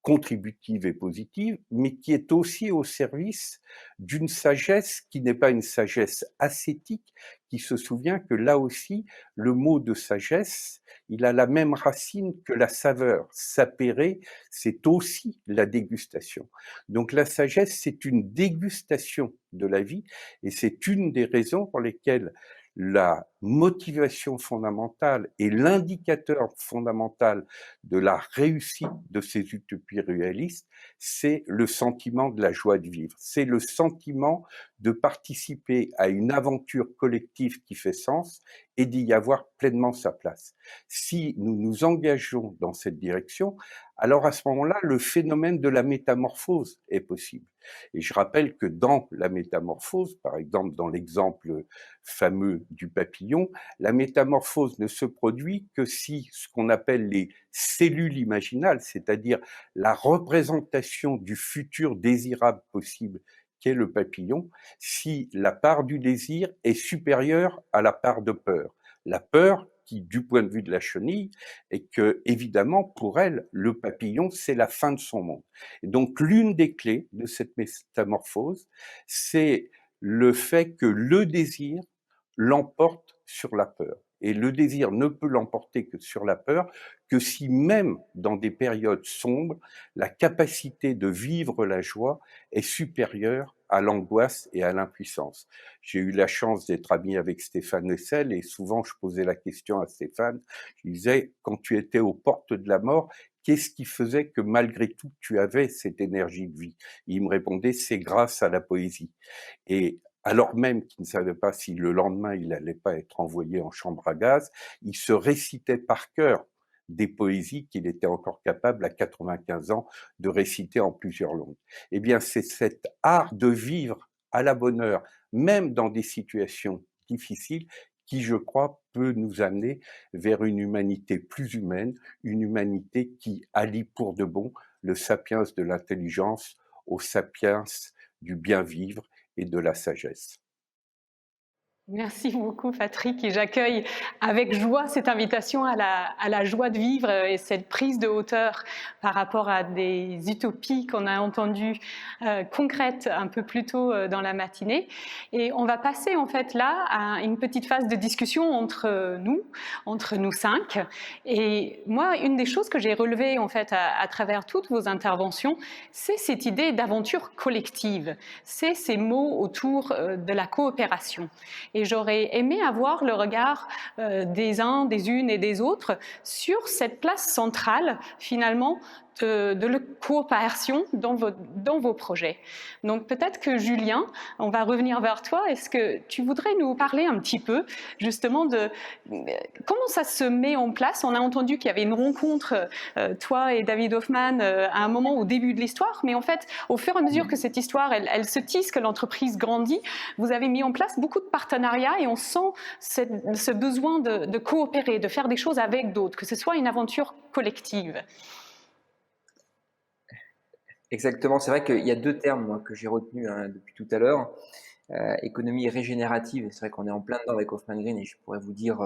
contributive et positive, mais qui est aussi au service d'une sagesse qui n'est pas une sagesse ascétique, qui se souvient que là aussi, le mot de sagesse, il a la même racine que la saveur. Sapérer, c'est aussi la dégustation. Donc la sagesse, c'est une dégustation de la vie, et c'est une des raisons pour lesquelles la motivation fondamentale et l'indicateur fondamental de la réussite de ces utopies réalistes, c'est le sentiment de la joie de vivre. C'est le sentiment de participer à une aventure collective qui fait sens et d'y avoir pleinement sa place. Si nous nous engageons dans cette direction, alors à ce moment-là, le phénomène de la métamorphose est possible. Et je rappelle que dans la métamorphose, par exemple dans l'exemple fameux du papillon, la métamorphose ne se produit que si ce qu'on appelle les cellules imaginales, c'est-à-dire la représentation du futur désirable possible qu'est le papillon, si la part du désir est supérieure à la part de peur. La peur qui, du point de vue de la chenille, est que, évidemment, pour elle, le papillon, c'est la fin de son monde. Et donc, l'une des clés de cette métamorphose, c'est le fait que le désir l'emporte sur la peur. Et le désir ne peut l'emporter que sur la peur, que si même dans des périodes sombres, la capacité de vivre la joie est supérieure à l'angoisse et à l'impuissance. J'ai eu la chance d'être ami avec Stéphane Hessel et souvent je posais la question à Stéphane, je disais, quand tu étais aux portes de la mort, qu'est-ce qui faisait que malgré tout tu avais cette énergie de vie? Il me répondait, c'est grâce à la poésie. Et alors même qu'il ne savait pas si le lendemain il n'allait pas être envoyé en chambre à gaz, il se récitait par cœur des poésies qu'il était encore capable à 95 ans de réciter en plusieurs langues. Eh bien, c'est cet art de vivre à la bonne heure, même dans des situations difficiles, qui, je crois, peut nous amener vers une humanité plus humaine, une humanité qui allie pour de bon le sapiens de l'intelligence au sapiens du bien vivre et de la sagesse. Merci beaucoup Patrick, et j'accueille avec joie cette invitation à la joie de vivre et cette prise de hauteur par rapport à des utopies qu'on a entendues concrètes un peu plus tôt dans la matinée. Et on va passer en fait là à une petite phase de discussion entre nous cinq. Et moi, une des choses que j'ai relevées en fait à travers toutes vos interventions, c'est cette idée d'aventure collective, c'est ces mots autour de la coopération. Et j'aurais aimé avoir le regard des uns, des unes et des autres sur cette place centrale, finalement, de la coopération dans vos projets. Donc peut-être que Julien, on va revenir vers toi. Est-ce que tu voudrais nous parler un petit peu justement de comment ça se met en place? On a entendu qu'il y avait une rencontre, toi et David Hoffman, à un moment au début de l'histoire, mais en fait, au fur et à mesure que cette histoire, elle se tisse, que l'entreprise grandit, vous avez mis en place beaucoup de partenariats et on sent ce besoin de coopérer, de faire des choses avec d'autres, que ce soit une aventure collective. Exactement, c'est vrai qu'il y a deux termes moi, que j'ai retenus depuis tout à l'heure. Économie régénérative, c'est vrai qu'on est en plein dedans avec Hoffman Green et je pourrais vous dire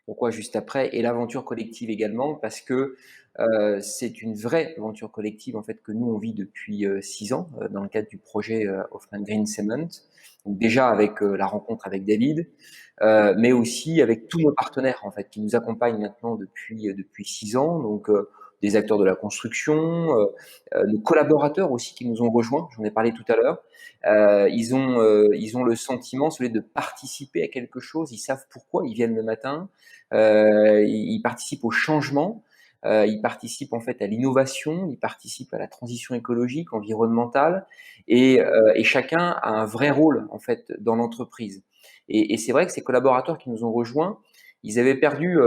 pourquoi juste après, et l'aventure collective également, parce que c'est une vraie aventure collective en fait que nous on vit depuis 6 ans dans le cadre du projet Hoffman Green Cement. Donc déjà avec la rencontre avec David, mais aussi avec tous nos partenaires en fait qui nous accompagnent maintenant depuis 6 ans. Donc des acteurs de la construction, nos collaborateurs aussi qui nous ont rejoints. J'en ai parlé tout à l'heure. Ils ont le sentiment, celui de participer à quelque chose. Ils savent pourquoi ils viennent le matin. Ils participent au changement. Ils participent en fait à l'innovation. Ils participent à la transition écologique, environnementale. Et chacun a un vrai rôle en fait dans l'entreprise. Et c'est vrai que ces collaborateurs qui nous ont rejoints, ils avaient perdu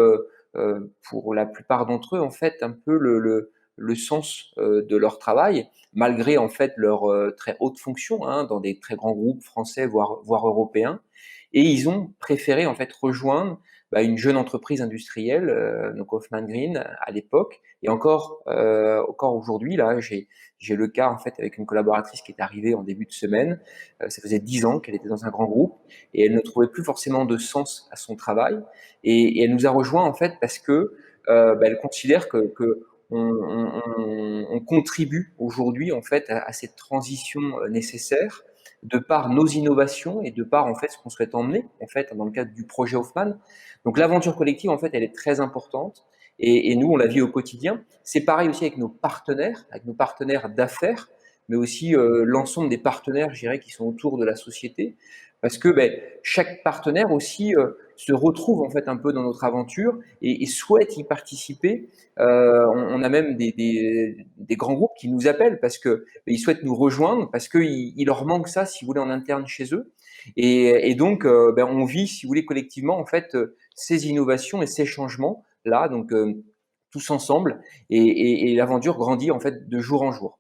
pour la plupart d'entre eux en fait un peu le sens de leur travail, malgré en fait leur très haute fonction dans des très grands groupes français voire européens. Et ils ont préféré en fait rejoindre une jeune entreprise industrielle, donc Hoffman Green à l'époque, et encore aujourd'hui là, j'ai le cas en fait avec une collaboratrice qui est arrivée en début de semaine. Ça faisait 10 ans qu'elle était dans un grand groupe et elle ne trouvait plus forcément de sens à son travail. Et elle nous a rejoint en fait parce que elle considère que on contribue aujourd'hui en fait à cette transition nécessaire de par nos innovations et de par en fait ce qu'on souhaite emmener en fait dans le cadre du projet Hoffman. Donc l'aventure collective en fait elle est très importante et nous on la vit au quotidien. C'est pareil aussi avec nos partenaires d'affaires, mais aussi l'ensemble des partenaires, je dirais, qui sont autour de la société, parce que chaque partenaire aussi se retrouve en fait un peu dans notre aventure et souhaite y participer. On a même des grands groupes qui nous appellent parce que ils souhaitent nous rejoindre, parce qu'il leur manque ça, si vous voulez, en interne chez eux. Et donc, on vit, si vous voulez, collectivement en fait ces innovations et ces changements là. Donc tous ensemble, et l'aventure grandit en fait de jour en jour.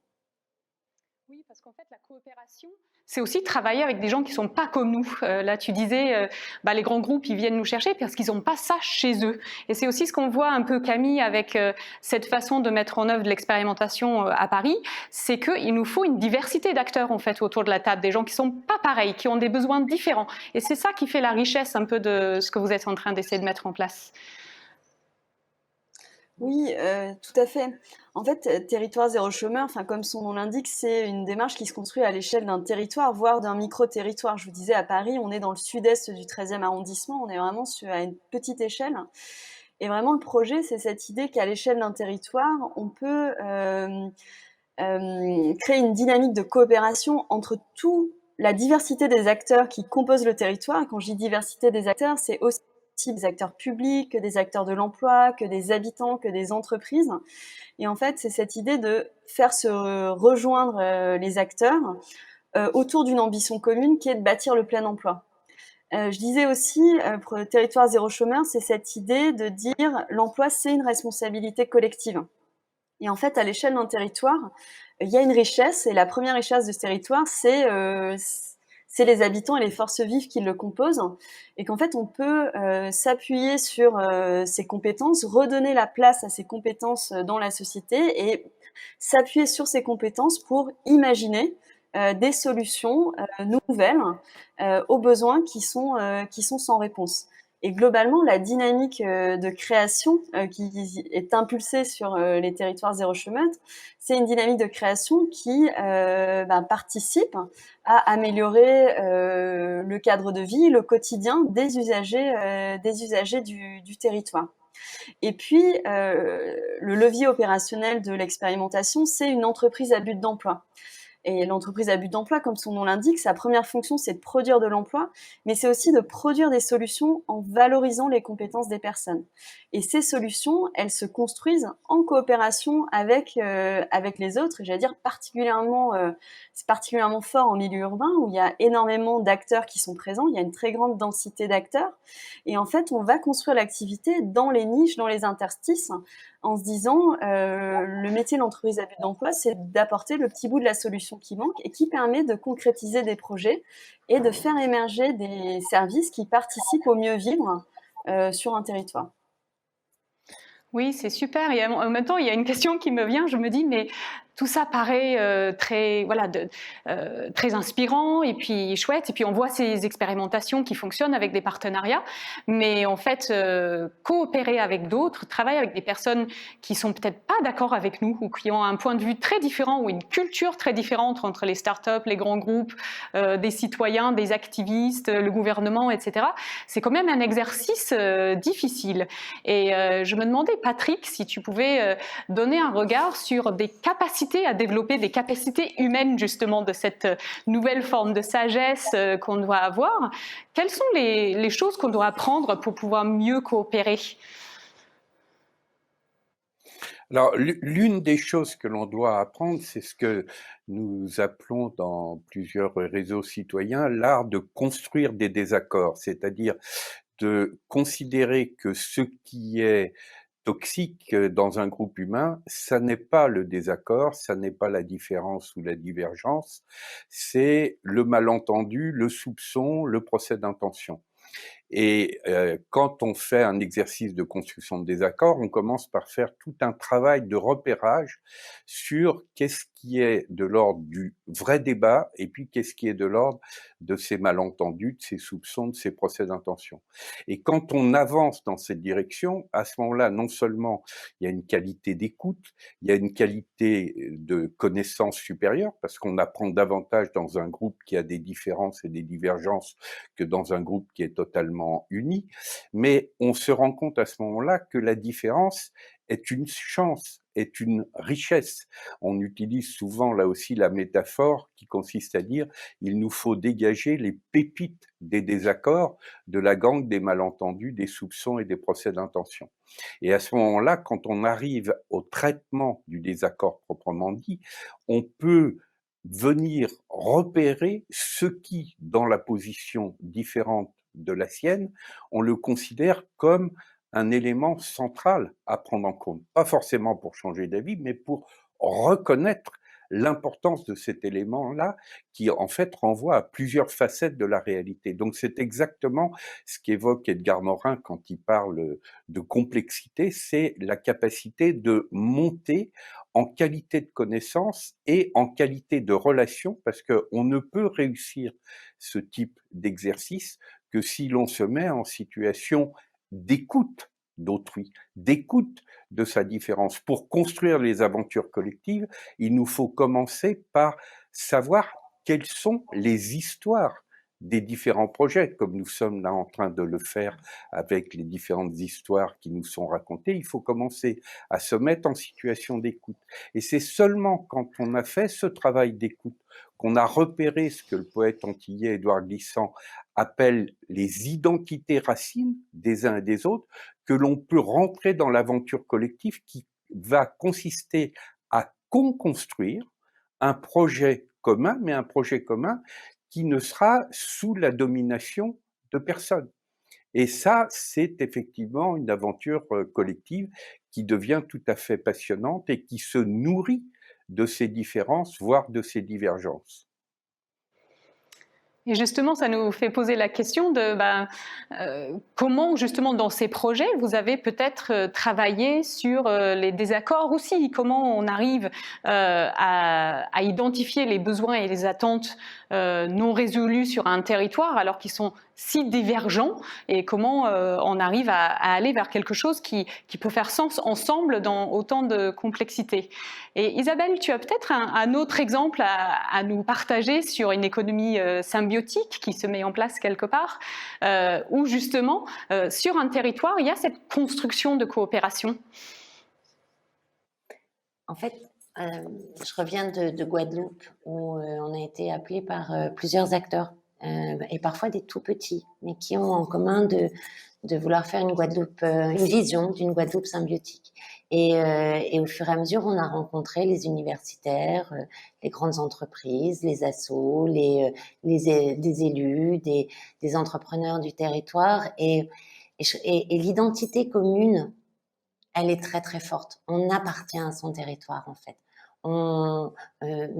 Oui, parce qu'en fait, la coopération, c'est aussi travailler avec des gens qui ne sont pas comme nous. Là, tu disais, les grands groupes, ils viennent nous chercher parce qu'ils n'ont pas ça chez eux. Et c'est aussi ce qu'on voit un peu, Camille, avec cette façon de mettre en œuvre de l'expérimentation à Paris, c'est qu'il nous faut une diversité d'acteurs, en fait, autour de la table, des gens qui ne sont pas pareils, qui ont des besoins différents. Et c'est ça qui fait la richesse un peu de ce que vous êtes en train d'essayer de mettre en place. Oui, tout à fait. En fait, territoire zéro chômeur, enfin, comme son nom l'indique, c'est une démarche qui se construit à l'échelle d'un territoire, voire d'un micro-territoire. Je vous disais, à Paris, on est dans le sud-est du 13e arrondissement, on est vraiment à une petite échelle. Et vraiment, le projet, c'est cette idée qu'à l'échelle d'un territoire, on peut créer une dynamique de coopération entre la diversité des acteurs qui composent le territoire. Et quand je dis diversité des acteurs, c'est aussi des acteurs publics, que des acteurs de l'emploi, que des habitants, que des entreprises. Et en fait, c'est cette idée de faire se rejoindre les acteurs autour d'une ambition commune qui est de bâtir le plein emploi. Je disais aussi, pour le territoire zéro chômeur, c'est cette idée de dire l'emploi, c'est une responsabilité collective. Et en fait, à l'échelle d'un territoire, il y a une richesse, et la première richesse de ce territoire, c'est les habitants et les forces vives qui le composent, et qu'en fait, on peut s'appuyer sur ces compétences, redonner la place à ces compétences dans la société, et s'appuyer sur ces compétences pour imaginer des solutions nouvelles aux besoins qui sont sans réponse. Et globalement, la dynamique de création qui est impulsée sur les territoires zéro chômeur, c'est une dynamique de création qui participe à améliorer le cadre de vie, le quotidien des usagers du territoire. Et puis, le levier opérationnel de l'expérimentation, c'est une entreprise à but d'emploi. Et l'entreprise à but d'emploi, comme son nom l'indique, sa première fonction, c'est de produire de l'emploi, mais c'est aussi de produire des solutions en valorisant les compétences des personnes. Et ces solutions, elles se construisent en coopération avec les autres. Et j'allais dire c'est particulièrement fort en milieu urbain où il y a énormément d'acteurs qui sont présents. Il y a une très grande densité d'acteurs. Et en fait, on va construire l'activité dans les niches, dans les interstices, en se disant le métier de l'entreprise à but d'emploi, c'est d'apporter le petit bout de la solution qui manque et qui permet de concrétiser des projets et de faire émerger des services qui participent au mieux vivre sur un territoire. Oui, c'est super. Et en même temps, il y a une question qui me vient. Je me dis, mais tout ça paraît très inspirant et puis chouette. Et puis on voit ces expérimentations qui fonctionnent avec des partenariats. Mais en fait, coopérer avec d'autres, travailler avec des personnes qui sont peut-être pas d'accord avec nous ou qui ont un point de vue très différent ou une culture très différente entre les startups, les grands groupes, des citoyens, des activistes, le gouvernement, etc. C'est quand même un exercice difficile. Et je me demandais, Patrick, si tu pouvais donner un regard sur des capacités à développer, des capacités humaines justement de cette nouvelle forme de sagesse qu'on doit avoir. Quelles sont les choses qu'on doit apprendre pour pouvoir mieux coopérer ? Alors, l'une des choses que l'on doit apprendre, c'est ce que nous appelons dans plusieurs réseaux citoyens l'art de construire des désaccords, c'est-à-dire de considérer que ce qui est toxique dans un groupe humain, ça n'est pas le désaccord, ça n'est pas la différence ou la divergence, c'est le malentendu, le soupçon, le procès d'intention. Et quand on fait un exercice de construction de désaccord, on commence par faire tout un travail de repérage sur qu'est-ce qui est de l'ordre du vrai débat et puis qu'est-ce qui est de l'ordre de ces malentendus, de ces soupçons, de ces procès d'intention. Et quand on avance dans cette direction, à ce moment-là, non seulement il y a une qualité d'écoute, il y a une qualité de connaissance supérieure, parce qu'on apprend davantage dans un groupe qui a des différences et des divergences que dans un groupe qui est totalement uni, mais on se rend compte à ce moment-là que la différence est une chance, est une richesse. On utilise souvent là aussi la métaphore qui consiste à dire il nous faut dégager les pépites des désaccords de la gangue des malentendus, des soupçons et des procès d'intention. Et à ce moment-là, quand on arrive au traitement du désaccord proprement dit, on peut venir repérer ce qui, dans la position différente de la sienne, on le considère comme un élément central à prendre en compte. Pas forcément pour changer d'avis, mais pour reconnaître l'importance de cet élément-là qui, en fait, renvoie à plusieurs facettes de la réalité. Donc, c'est exactement ce qu'évoque Edgar Morin quand il parle de complexité, c'est la capacité de monter en qualité de connaissance et en qualité de relation, parce qu'on ne peut réussir ce type d'exercice que si l'on se met en situation d'écoute d'autrui, d'écoute de sa différence. Pour construire les aventures collectives, il nous faut commencer par savoir quelles sont les histoires des différents projets, comme nous sommes là en train de le faire avec les différentes histoires qui nous sont racontées. Il faut commencer à se mettre en situation d'écoute. Et c'est seulement quand on a fait ce travail d'écoute, qu'on a repéré ce que le poète antillais Édouard Glissant appelle les identités racines des uns et des autres, que l'on peut rentrer dans l'aventure collective qui va consister à construire un projet commun, mais un projet commun qui ne sera sous la domination de personne. Et ça, c'est effectivement une aventure collective qui devient tout à fait passionnante et qui se nourrit de ces différences, voire de ces divergences. Et justement, ça nous fait poser la question de comment, justement, dans ces projets, vous avez peut-être travaillé sur les désaccords aussi. Comment on arrive à identifier les besoins et les attentes non résolus sur un territoire alors qu'ils sont si divergents, et comment on arrive à aller vers quelque chose qui peut faire sens ensemble dans autant de complexité. Et Isabelle, tu as peut-être un autre exemple à nous partager sur une économie symbiotique qui se met en place quelque part, où justement, sur un territoire, il y a cette construction de coopération. En fait, je reviens de Guadeloupe, où on a été appelé par plusieurs acteurs, et parfois des tout petits, mais qui ont en commun de vouloir faire une Guadeloupe, une vision d'une Guadeloupe symbiotique. Et au fur et à mesure, on a rencontré les universitaires, les grandes entreprises, les assos, des élus, des entrepreneurs du territoire, et l'identité commune, elle est très très forte. On appartient à son territoire en fait.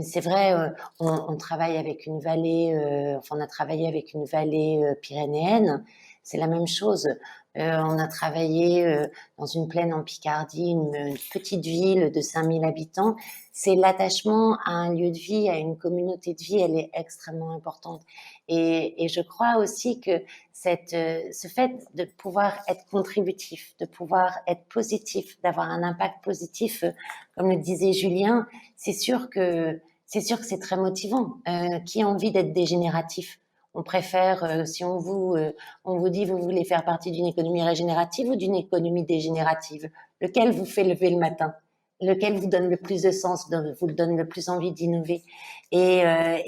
C'est vrai, on travaille avec une vallée, on a travaillé avec une vallée pyrénéenne, c'est la même chose. On a travaillé dans une plaine en Picardie, une petite ville de 5000 habitants. C'est l'attachement à un lieu de vie, à une communauté de vie, elle est extrêmement importante. Et je crois aussi que ce fait de pouvoir être contributif, de pouvoir être positif, d'avoir un impact positif, comme le disait Julien, c'est sûr que c'est très motivant. Qui a envie d'être dégénératif? On préfère, si on vous dit vous voulez faire partie d'une économie régénérative ou d'une économie dégénérative, lequel vous fait lever le matin? Lequel vous donne le plus de sens, vous donne le plus envie d'innover? Et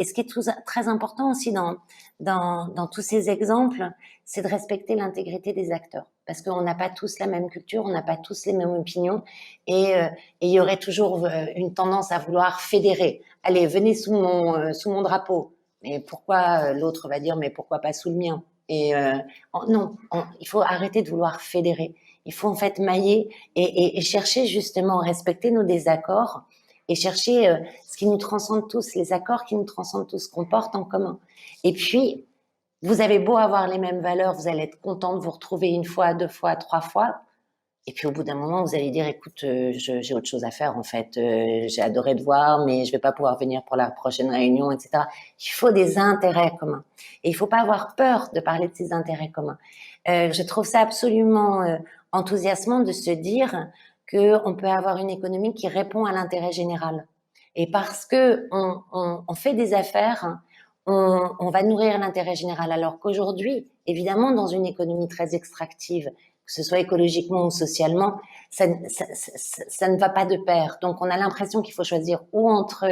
ce qui est très important aussi dans tous ces exemples, c'est de respecter l'intégrité des acteurs, parce qu'on n'a pas tous la même culture, on n'a pas tous les mêmes opinions, et il y aurait toujours une tendance à vouloir fédérer. Allez, venez sous mon drapeau. Mais pourquoi l'autre va dire mais pourquoi pas sous le mien? Et non, il faut arrêter de vouloir fédérer. Il faut en fait mailler et chercher justement à respecter nos désaccords et chercher ce qui nous transcende tous, les accords qui nous transcendent tous, qu'on porte en commun. Et puis, vous avez beau avoir les mêmes valeurs, vous allez être content de vous retrouver une fois, deux fois, trois fois. Et puis au bout d'un moment, vous allez dire, écoute, j'ai autre chose à faire en fait. J'ai adoré te voir, mais je vais pas pouvoir venir pour la prochaine réunion, etc. Il faut des intérêts communs. Et il faut pas avoir peur de parler de ces intérêts communs. Je trouve ça absolument enthousiasmant de se dire qu'on peut avoir une économie qui répond à l'intérêt général. Et parce que on fait des affaires, on va nourrir l'intérêt général. Alors qu'aujourd'hui, évidemment, dans une économie très extractive, que ce soit écologiquement ou socialement, ça ne va pas de pair. Donc, on a l'impression qu'il faut choisir ou entre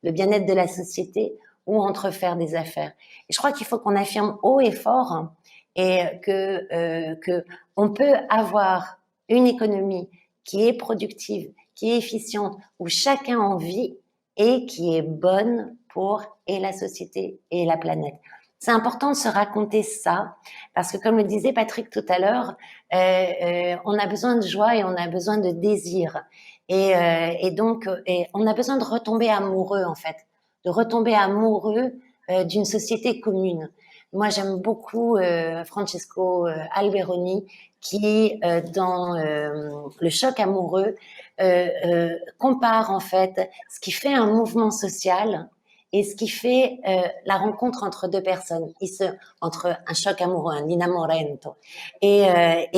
le bien-être de la société ou entre faire des affaires. Et je crois qu'il faut qu'on affirme haut et fort et que on peut avoir une économie qui est productive, qui est efficiente, où chacun en vit et qui est bonne pour et la société et la planète. C'est important de se raconter ça, parce que comme le disait Patrick tout à l'heure, on a besoin de joie et on a besoin de désir. Et donc, on a besoin de retomber amoureux, en fait, de retomber amoureux d'une société commune. Moi, j'aime beaucoup Francesco Alberoni, qui, dans Le choc amoureux, compare en fait ce qui fait un mouvement social et ce qui fait la rencontre entre deux personnes, entre un choc amoureux, un innamoramento. Il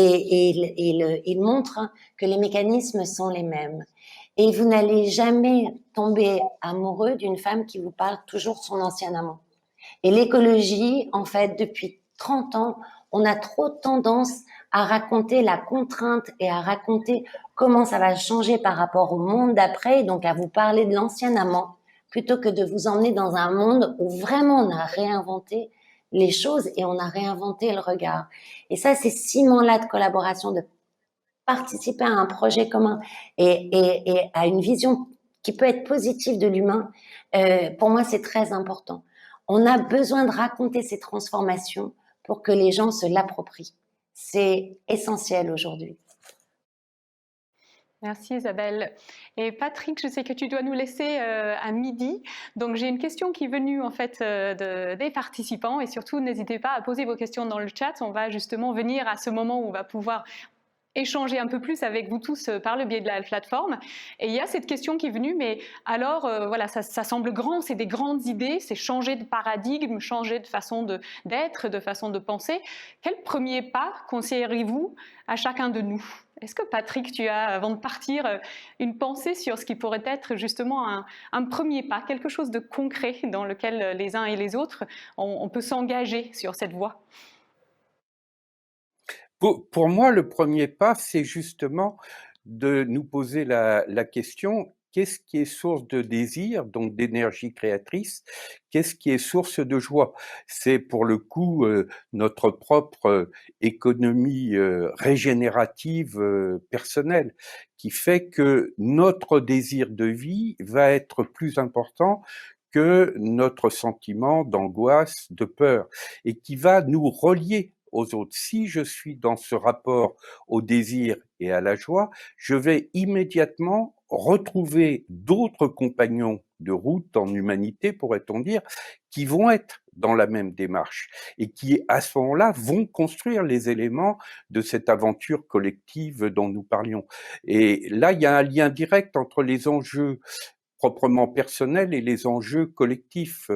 montre que les mécanismes sont les mêmes. Et vous n'allez jamais tomber amoureux d'une femme qui vous parle toujours de son ancien amant. Et l'écologie, en fait, depuis 30 ans, on a trop tendance à raconter la contrainte et à raconter comment ça va changer par rapport au monde d'après, donc à vous parler de l'ancien amant, plutôt que de vous emmener dans un monde où vraiment on a réinventé les choses et on a réinventé le regard. Et ça, ces 6 mois-là de collaboration, de participer à un projet commun et à une vision qui peut être positive de l'humain, pour moi, c'est très important. On a besoin de raconter ces transformations pour que les gens se l'approprient. C'est essentiel aujourd'hui. Merci Isabelle. Et Patrick, je sais que tu dois nous laisser à midi. Donc j'ai une question qui est venue en fait des participants et surtout n'hésitez pas à poser vos questions dans le chat. On va justement venir à ce moment où on va pouvoir échanger un peu plus avec vous tous par le biais de la plateforme. Et il y a cette question qui est venue, mais alors, voilà, ça semble grand, c'est des grandes idées, c'est changer de paradigme, changer de façon d'être, de façon de penser. Quel premier pas conseilleriez-vous à chacun de nous? Est-ce que Patrick, tu as, avant de partir, une pensée sur ce qui pourrait être justement un premier pas, quelque chose de concret dans lequel les uns et les autres, on peut s'engager sur cette voie? Pour moi, le premier pas, c'est justement de nous poser la question, qu'est-ce qui est source de désir, donc d'énergie créatrice? Qu'est-ce qui est source de joie? C'est pour le coup notre propre économie régénérative personnelle qui fait que notre désir de vie va être plus important que notre sentiment d'angoisse, de peur, et qui va nous relier aux autres. Si je suis dans ce rapport au désir et à la joie, je vais immédiatement retrouver d'autres compagnons de route en humanité, pourrait-on dire, qui vont être dans la même démarche et qui, à ce moment-là, vont construire les éléments de cette aventure collective dont nous parlions. Et là, il y a un lien direct entre les enjeux proprement personnels et les enjeux collectifs.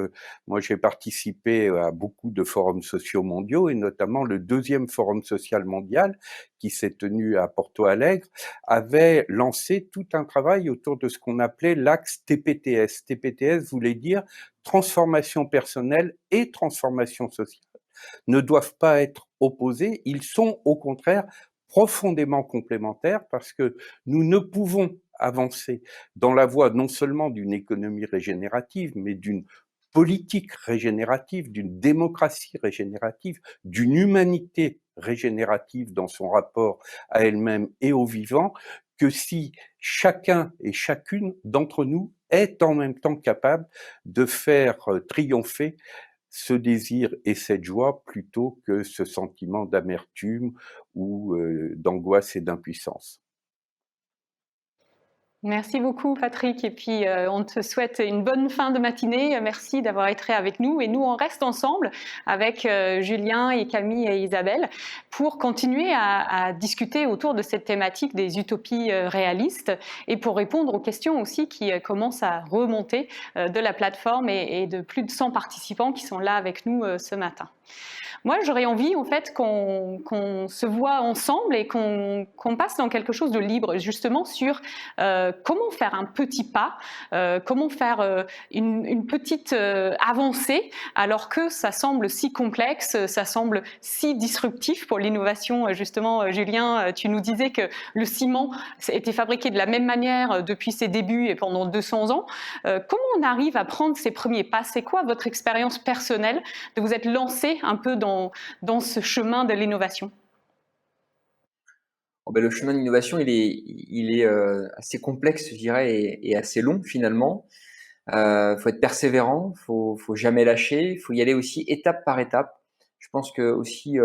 Moi, j'ai participé à beaucoup de forums sociaux mondiaux et notamment le 2e forum social mondial qui s'est tenu à Porto Alegre avait lancé tout un travail autour de ce qu'on appelait l'axe TPTS. TPTS voulait dire transformation personnelle et transformation sociale ne doivent pas être opposés, ils sont au contraire profondément complémentaires parce que nous ne pouvons avancer dans la voie non seulement d'une économie régénérative, mais d'une politique régénérative, d'une démocratie régénérative, d'une humanité régénérative dans son rapport à elle-même et au vivant, que si chacun et chacune d'entre nous est en même temps capable de faire triompher ce désir et cette joie plutôt que ce sentiment d'amertume ou d'angoisse et d'impuissance. Merci beaucoup Patrick et puis on te souhaite une bonne fin de matinée. Merci d'avoir été avec nous et nous on reste ensemble avec Julien et Camille et Isabelle pour continuer à discuter autour de cette thématique des utopies réalistes et pour répondre aux questions aussi qui commencent à remonter de la plateforme et de plus de 100 participants qui sont là avec nous ce matin. Moi, j'aurais envie en fait qu'on se voit ensemble et qu'on passe dans quelque chose de libre, justement sur comment faire un petit pas, comment faire une petite avancée, alors que ça semble si complexe, ça semble si disruptif pour l'innovation. Justement, Julien, tu nous disais que le ciment était fabriqué de la même manière depuis ses débuts et pendant 200 ans. Comment on arrive à prendre ces premiers pas? C'est quoi votre expérience personnelle de vous être lancé un peu dans ce chemin de l'innovation? Oh ben, le chemin d'innovation, il est assez complexe, je dirais, et assez long finalement. Faut être persévérant, faut jamais lâcher, faut y aller aussi étape par étape. Je pense que aussi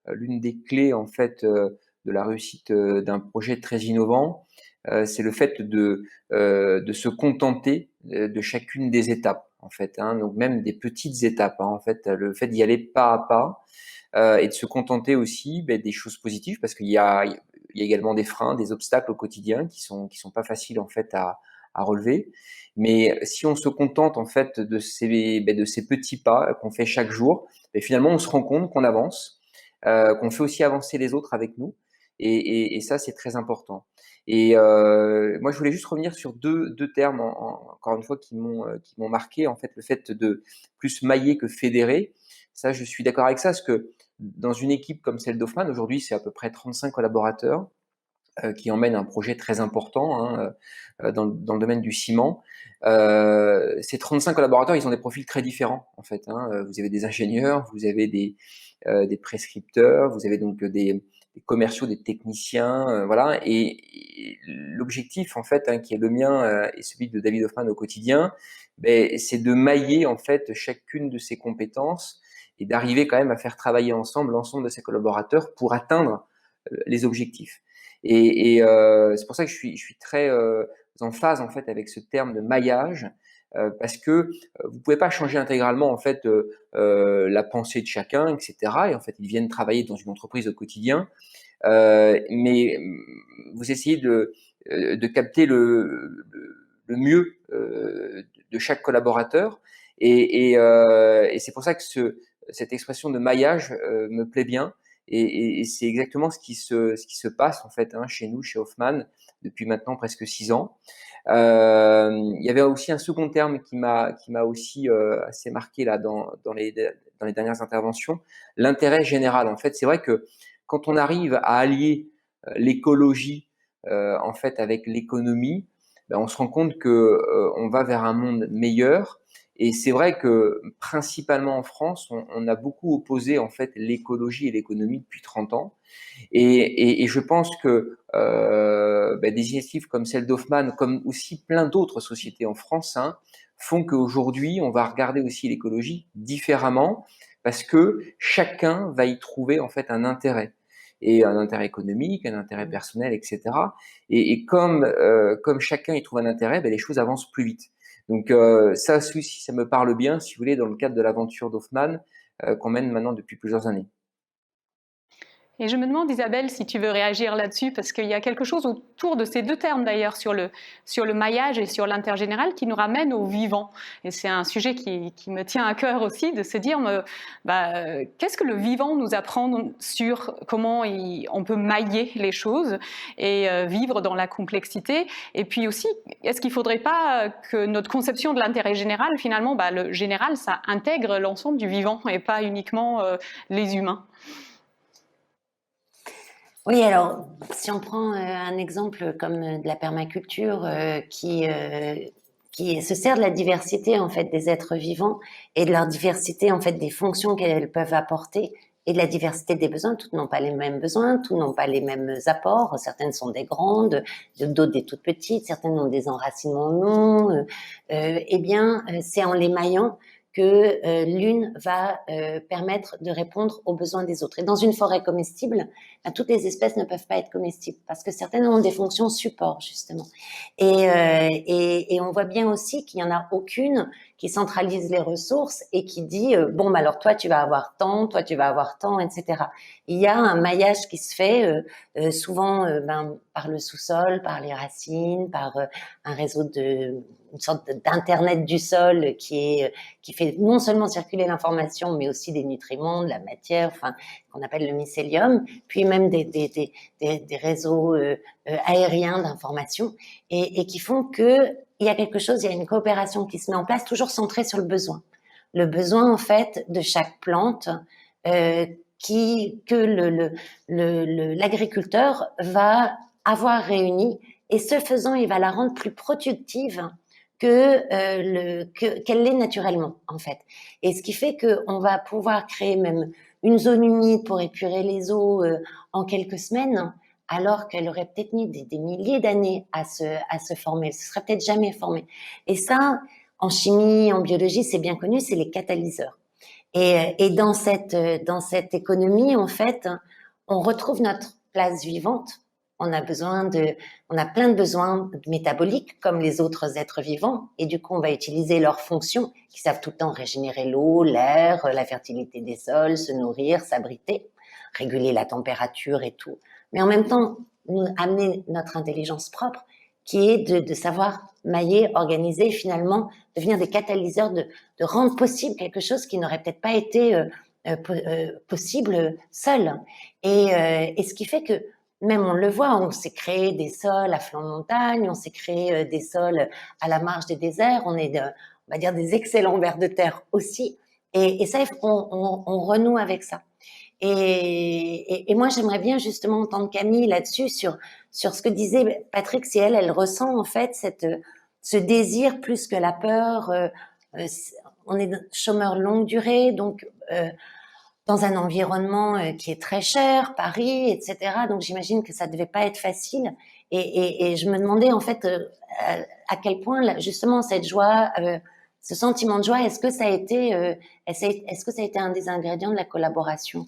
l'une des clés en fait de la réussite d'un projet très innovant, c'est le fait de se contenter de chacune des étapes en fait, hein, donc même des petites étapes, hein, en fait, le fait d'y aller pas à pas et de se contenter aussi des choses positives parce qu'il y a également des freins, des obstacles au quotidien qui sont pas faciles en fait à relever. Mais si on se contente en fait de ces petits pas qu'on fait chaque jour, finalement on se rend compte qu'on avance, qu'on fait aussi avancer les autres avec nous, et ça c'est très important. Et moi je voulais juste revenir sur deux termes encore une fois qui m'ont marqué en fait, le fait de plus mailler que fédérer. Ça je suis d'accord avec ça parce que dans une équipe comme celle d'Hoffmann, aujourd'hui c'est à peu près 35 collaborateurs qui emmènent un projet très important, hein, dans le domaine du ciment. Ces 35 collaborateurs, ils ont des profils très différents en fait, hein. Vous avez des ingénieurs, vous avez des prescripteurs, vous avez donc des commerciaux, des techniciens, voilà. Et l'objectif en fait, hein, qui est le mien et celui de David Hoffmann au quotidien, c'est de mailler en fait chacune de ces compétences et d'arriver quand même à faire travailler ensemble l'ensemble de ces collaborateurs pour atteindre les objectifs. Et c'est pour ça que je suis très en phase en fait avec ce terme de maillage, parce que vous pouvez pas changer intégralement en fait la pensée de chacun, etc. Et en fait, ils viennent travailler dans une entreprise au quotidien, mais vous essayez de capter le mieux de chaque collaborateur, et c'est pour ça que cette expression de maillage me plaît bien. Et c'est exactement ce qui se passe en fait, hein, chez nous, chez Hoffmann, depuis maintenant presque 6 ans. Il y avait aussi un second terme qui m'a aussi assez marqué là dans les dernières interventions, l'intérêt général. En fait, c'est vrai que quand on arrive à allier l'écologie en fait avec l'économie, on se rend compte que on va vers un monde meilleur. Et c'est vrai que principalement en France, on a beaucoup opposé en fait l'écologie et l'économie depuis 30 ans. Et je pense que des initiatives comme celle d'Hoffmann, comme aussi plein d'autres sociétés en France, hein, font qu'aujourd'hui, on va regarder aussi l'écologie différemment parce que chacun va y trouver en fait un intérêt. Et un intérêt économique, un intérêt personnel, etc. Et comme chacun y trouve un intérêt, les choses avancent plus vite. Donc ça aussi, ça me parle bien, si vous voulez, dans le cadre de l'aventure d'Hoffmann qu'on mène maintenant depuis plusieurs années. Et je me demande, Isabelle, si tu veux réagir là-dessus, parce qu'il y a quelque chose autour de ces deux termes d'ailleurs, sur le maillage et sur l'intergénéral, qui nous ramène au vivant. Et c'est un sujet qui me tient à cœur aussi, de se dire, qu'est-ce que le vivant nous apprend sur comment on peut mailler les choses et vivre dans la complexité. Et puis aussi, est-ce qu'il ne faudrait pas que notre conception de l'intérêt général, finalement, le général, ça intègre l'ensemble du vivant et pas uniquement les humains? Oui, alors, si on prend un exemple comme de la permaculture qui se sert de la diversité en fait des êtres vivants et de leur diversité en fait des fonctions qu'elles peuvent apporter et de la diversité des besoins, toutes n'ont pas les mêmes besoins, toutes n'ont pas les mêmes apports, certaines sont des grandes, d'autres des toutes petites, certaines ont des enracinements longs, eh bien c'est en les maillant que l'une va permettre de répondre aux besoins des autres. Et dans une forêt comestible, toutes les espèces ne peuvent pas être comestibles parce que certaines ont des fonctions support, justement. Et on voit bien aussi qu'il n'y en a aucune qui centralise les ressources et qui dit alors toi tu vas avoir tant, toi tu vas avoir tant, etc. Il y a un maillage qui se fait souvent par le sous-sol, par les racines, par un réseau une sorte d'internet du sol qui fait non seulement circuler l'information, mais aussi des nutriments, de la matière, qu'on appelle le mycélium, puis même des réseaux aériens d'information, et qui font que il y a quelque chose, il y a une coopération qui se met en place, toujours centrée sur le besoin. Le besoin, en fait, de chaque plante que l'agriculteur va avoir réunie, et ce faisant, il va la rendre plus productive qu'elle l'est naturellement, en fait. Et ce qui fait qu'on va pouvoir créer même une zone humide pour épurer les eaux en quelques semaines, alors qu'elle aurait peut-être mis des milliers d'années à se former. Elle ne se serait peut-être jamais formée. Et ça, En chimie, en biologie, c'est bien connu, c'est les catalyseurs. Et dans cette économie, en fait, on retrouve notre place vivante. On a plein de besoins métaboliques comme les autres êtres vivants, et du coup, on va utiliser leurs fonctions qui savent tout le temps régénérer l'eau, l'air, la fertilité des sols, se nourrir, s'abriter, réguler la température et tout. Mais en même temps, nous amener notre intelligence propre, qui est de savoir mailler, organiser, finalement, devenir des catalyseurs, de rendre possible quelque chose qui n'aurait peut-être pas été possible seul. Et ce qui fait que, même on le voit, on s'est créé des sols à flanc de montagne, on s'est créé des sols à la marge des déserts, on va dire des excellents vers de terre aussi. Et ça, on renoue avec ça. Et moi, j'aimerais bien justement entendre Camille là-dessus sur ce que disait Patrick, si elle ressent en fait ce désir plus que la peur. On est chômeur longue durée, donc dans un environnement qui est très cher, Paris, etc. Donc j'imagine que ça devait pas être facile. Et je me demandais en fait à quel point justement cette joie, ce sentiment de joie, est-ce que ça a été un des ingrédients de la collaboration?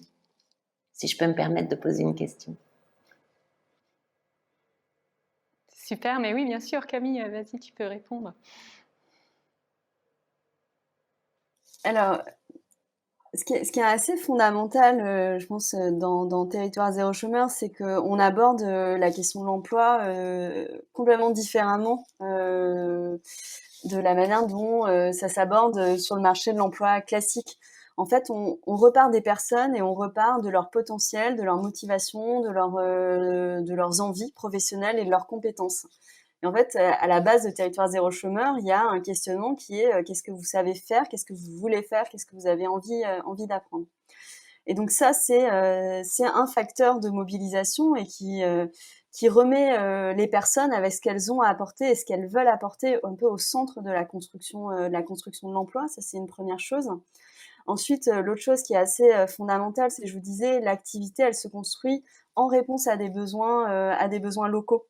Si je peux me permettre de poser une question. Super, mais oui, bien sûr, Camille, vas-y, tu peux répondre. Alors, ce qui est assez fondamental, je pense, dans Territoire zéro chômeur, c'est qu'on aborde la question de l'emploi complètement différemment de la manière dont ça s'aborde sur le marché de l'emploi classique. En fait, on repart des personnes et on repart de leur potentiel, de leur motivation, de leurs envies professionnelles et de leurs compétences. Et en fait, à la base de Territoire zéro chômeur, il y a un questionnement qui est qu'est-ce que vous savez faire, qu'est-ce que vous voulez faire, qu'est-ce que vous avez envie d'apprendre. Et donc ça, c'est un facteur de mobilisation et qui remet les personnes avec ce qu'elles ont à apporter et ce qu'elles veulent apporter un peu au centre de la construction de l'emploi. Ça, c'est une première chose. Ensuite, l'autre chose qui est assez fondamentale, c'est, je vous disais, l'activité, elle se construit en réponse à des besoins locaux.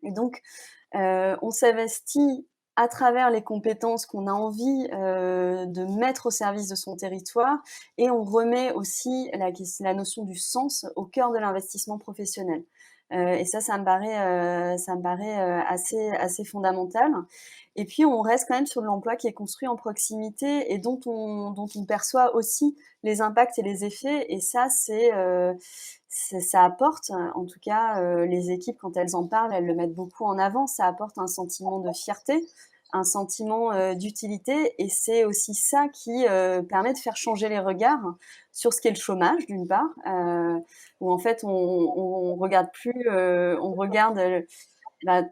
Et donc, on s'investit à travers les compétences qu'on a envie de mettre au service de son territoire, et on remet aussi la notion du sens au cœur de l'investissement professionnel. Et ça me paraît assez fondamental. Et puis, on reste quand même sur de l'emploi qui est construit en proximité et dont on perçoit aussi les impacts et les effets. Et ça, ça apporte, en tout cas, les équipes, quand elles en parlent, elles le mettent beaucoup en avant. Ça apporte un sentiment de fierté, un sentiment d'utilité, et c'est aussi ça qui permet de faire changer les regards sur ce qu'est le chômage, d'une part, où en fait on regarde plus, on regarde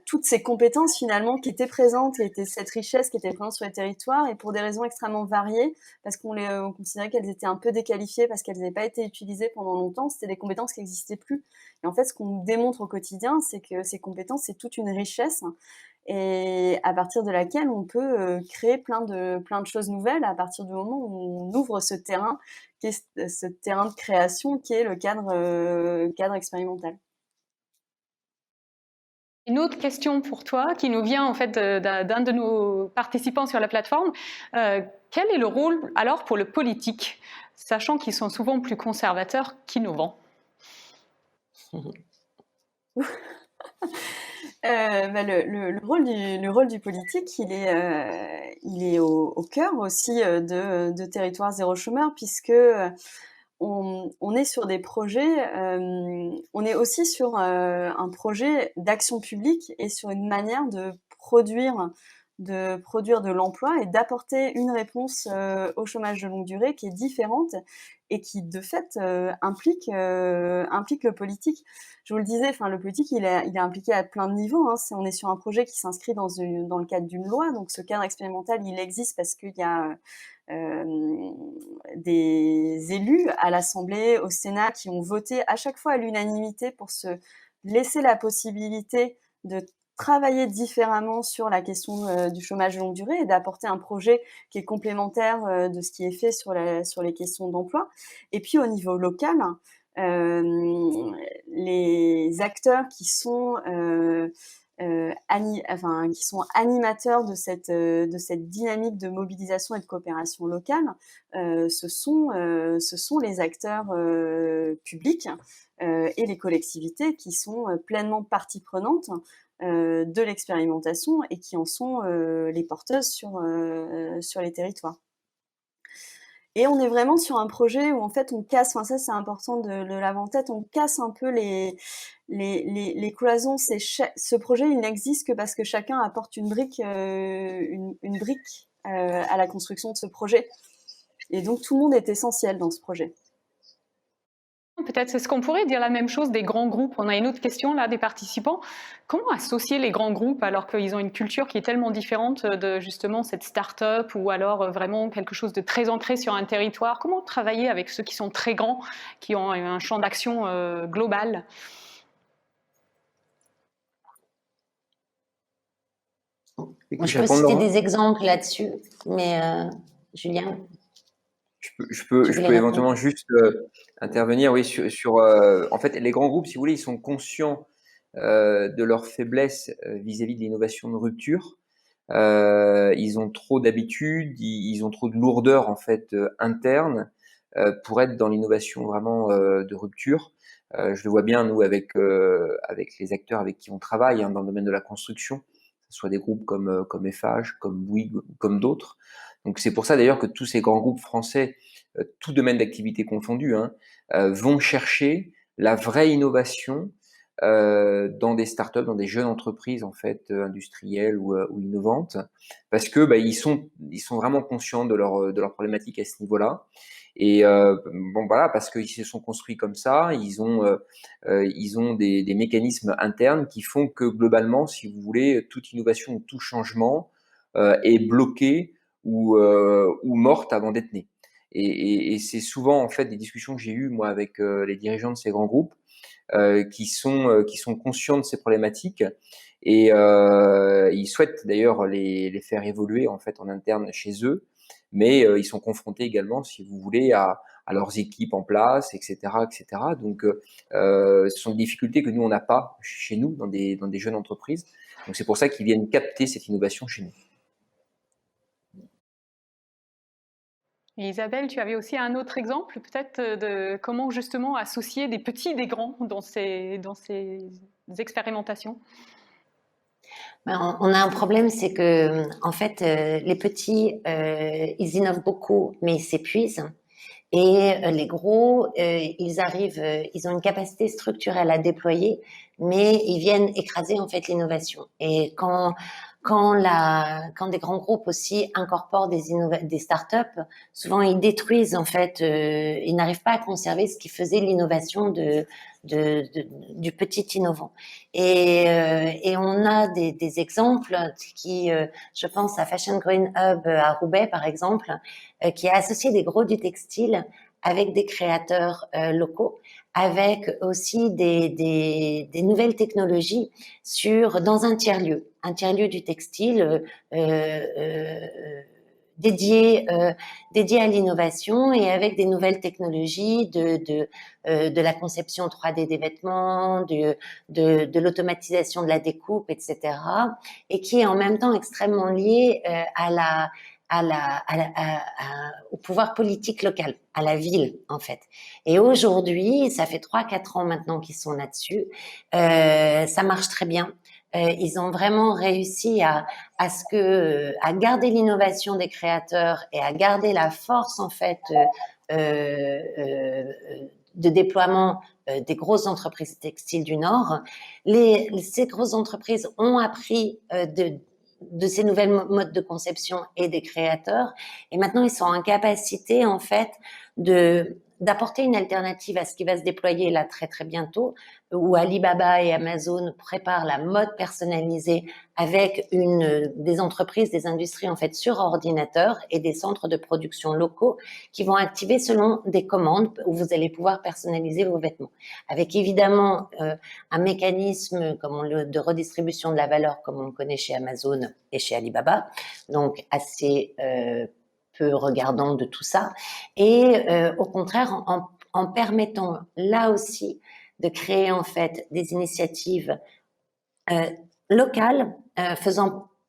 toutes ces compétences finalement qui étaient présentes et cette richesse qui était présente sur les territoires, et pour des raisons extrêmement variées, parce on considérait qu'elles étaient un peu déqualifiées parce qu'elles n'avaient pas été utilisées pendant longtemps. C'était des compétences qui n'existaient plus. Et en fait, ce qu'on démontre au quotidien, c'est que ces compétences, c'est toute une richesse, et à partir de laquelle on peut créer plein de choses nouvelles à partir du moment où on ouvre ce terrain, qui est ce terrain de création qui est le cadre expérimental. Une autre question pour toi qui nous vient en fait d'un de nos participants sur la plateforme. Quel est le rôle alors pour le politique, sachant qu'ils sont souvent plus conservateurs qu'innovants? Le rôle du politique, il est au cœur aussi de Territoire zéro chômeur, puisque on est sur des projets, on est aussi sur un projet d'action publique et sur une manière de produire de l'emploi et d'apporter une réponse au chômage de longue durée qui est différente et qui, de fait, implique le politique. Je vous le disais, le politique, il est impliqué à plein de niveaux, hein. On est sur un projet qui s'inscrit dans le cadre d'une loi, donc ce cadre expérimental, il existe parce qu'il y a des élus à l'Assemblée, au Sénat, qui ont voté à chaque fois à l'unanimité pour se laisser la possibilité de travailler différemment sur la question du chômage de longue durée et d'apporter un projet qui est complémentaire de ce qui est fait sur les questions d'emploi. Et puis au niveau local, les acteurs qui sont qui sont animateurs de cette dynamique de mobilisation et de coopération locale, ce sont les acteurs publics et les collectivités qui sont pleinement partie prenante de l'expérimentation et qui en sont les porteuses sur les territoires. Et on est vraiment sur un projet où en fait on casse, enfin ça c'est important de l'avoir en tête, on casse un peu les cloisons. Ce projet il n'existe que parce que chacun apporte une brique à la construction de ce projet. Et donc tout le monde est essentiel dans ce projet. Peut-être c'est ce qu'on pourrait dire la même chose des grands groupes. On a une autre question là des participants. Comment associer les grands groupes alors qu'ils ont une culture qui est tellement différente de justement cette start-up ou alors vraiment quelque chose de très ancré sur un territoire? Comment travailler avec ceux qui sont très grands, qui ont un champ d'action global? Moi, je peux citer des exemples là-dessus, mais Julien, Je peux éventuellement juste intervenir, oui, sur en fait, les grands groupes, si vous voulez, ils sont conscients de leur faiblesse vis-à-vis de l'innovation de rupture. Ils ont trop d'habitude, ils ont trop de lourdeur en fait interne pour être dans l'innovation vraiment de rupture. Je le vois bien nous avec les acteurs avec qui on travaille dans le domaine de la construction, que ce soit des groupes comme Eiffage, comme Bouygues, comme d'autres. Donc c'est pour ça d'ailleurs que tous ces grands groupes français, tout domaine d'activité confondu, vont chercher la vraie innovation dans des startups, dans des jeunes entreprises en fait industrielles ou innovantes, parce que ils sont vraiment conscients de leur problématique à ce niveau-là. Et bon voilà, parce qu'ils se sont construits comme ça, ils ont des mécanismes internes qui font que globalement, si vous voulez, toute innovation ou tout changement est bloqué ou morte avant d'être née. Et c'est souvent en fait des discussions que j'ai eues moi avec les dirigeants de ces grands groupes qui sont conscients de ces problématiques et ils souhaitent d'ailleurs les faire évoluer en fait en interne chez eux, mais ils sont confrontés également, si vous voulez, à leurs équipes en place, etc., etc. Donc, ce sont des difficultés que nous on n'a pas chez nous dans des jeunes entreprises. Donc c'est pour ça qu'ils viennent capter cette innovation chez nous. Et Isabelle, tu avais aussi un autre exemple peut-être de comment justement associer des petits et des grands dans ces expérimentations? On a un problème, c'est que en fait, les petits, ils innovent beaucoup, mais ils s'épuisent. Et les gros, ils arrivent, ils ont une capacité structurelle à déployer, mais ils viennent écraser en fait l'innovation. Et quand des grands groupes aussi incorporent des startups, souvent ils détruisent en fait, ils n'arrivent pas à conserver ce qui faisait l'innovation du petit innovant. Et on a des exemples qui, je pense à Fashion Green Hub à Roubaix par exemple, qui a associé des gros du textile avec des créateurs locaux, avec aussi des nouvelles technologies dans un tiers-lieu du textile dédié à l'innovation et avec des nouvelles technologies de la conception 3D des vêtements, de l'automatisation de la découpe, etc. Et qui est en même temps extrêmement lié au pouvoir politique local, à la ville en fait. Et aujourd'hui, ça fait 3-4 ans maintenant qu'ils sont là-dessus, ça marche très bien. Ils ont vraiment réussi à garder l'innovation des créateurs et à garder la force en fait de déploiement des grosses entreprises textiles du Nord. Ces grosses entreprises ont appris de ces nouvelles modes de conception et des créateurs. Et maintenant, ils sont en capacité, en fait, d'apporter une alternative à ce qui va se déployer là très très bientôt, où Alibaba et Amazon préparent la mode personnalisée avec des entreprises, des industries en fait sur ordinateur et des centres de production locaux qui vont activer selon des commandes où vous allez pouvoir personnaliser vos vêtements. Avec évidemment un mécanisme de redistribution de la valeur comme on le connaît chez Amazon et chez Alibaba, donc assez peu regardant de tout ça, et au contraire en permettant là aussi de créer en fait des initiatives local,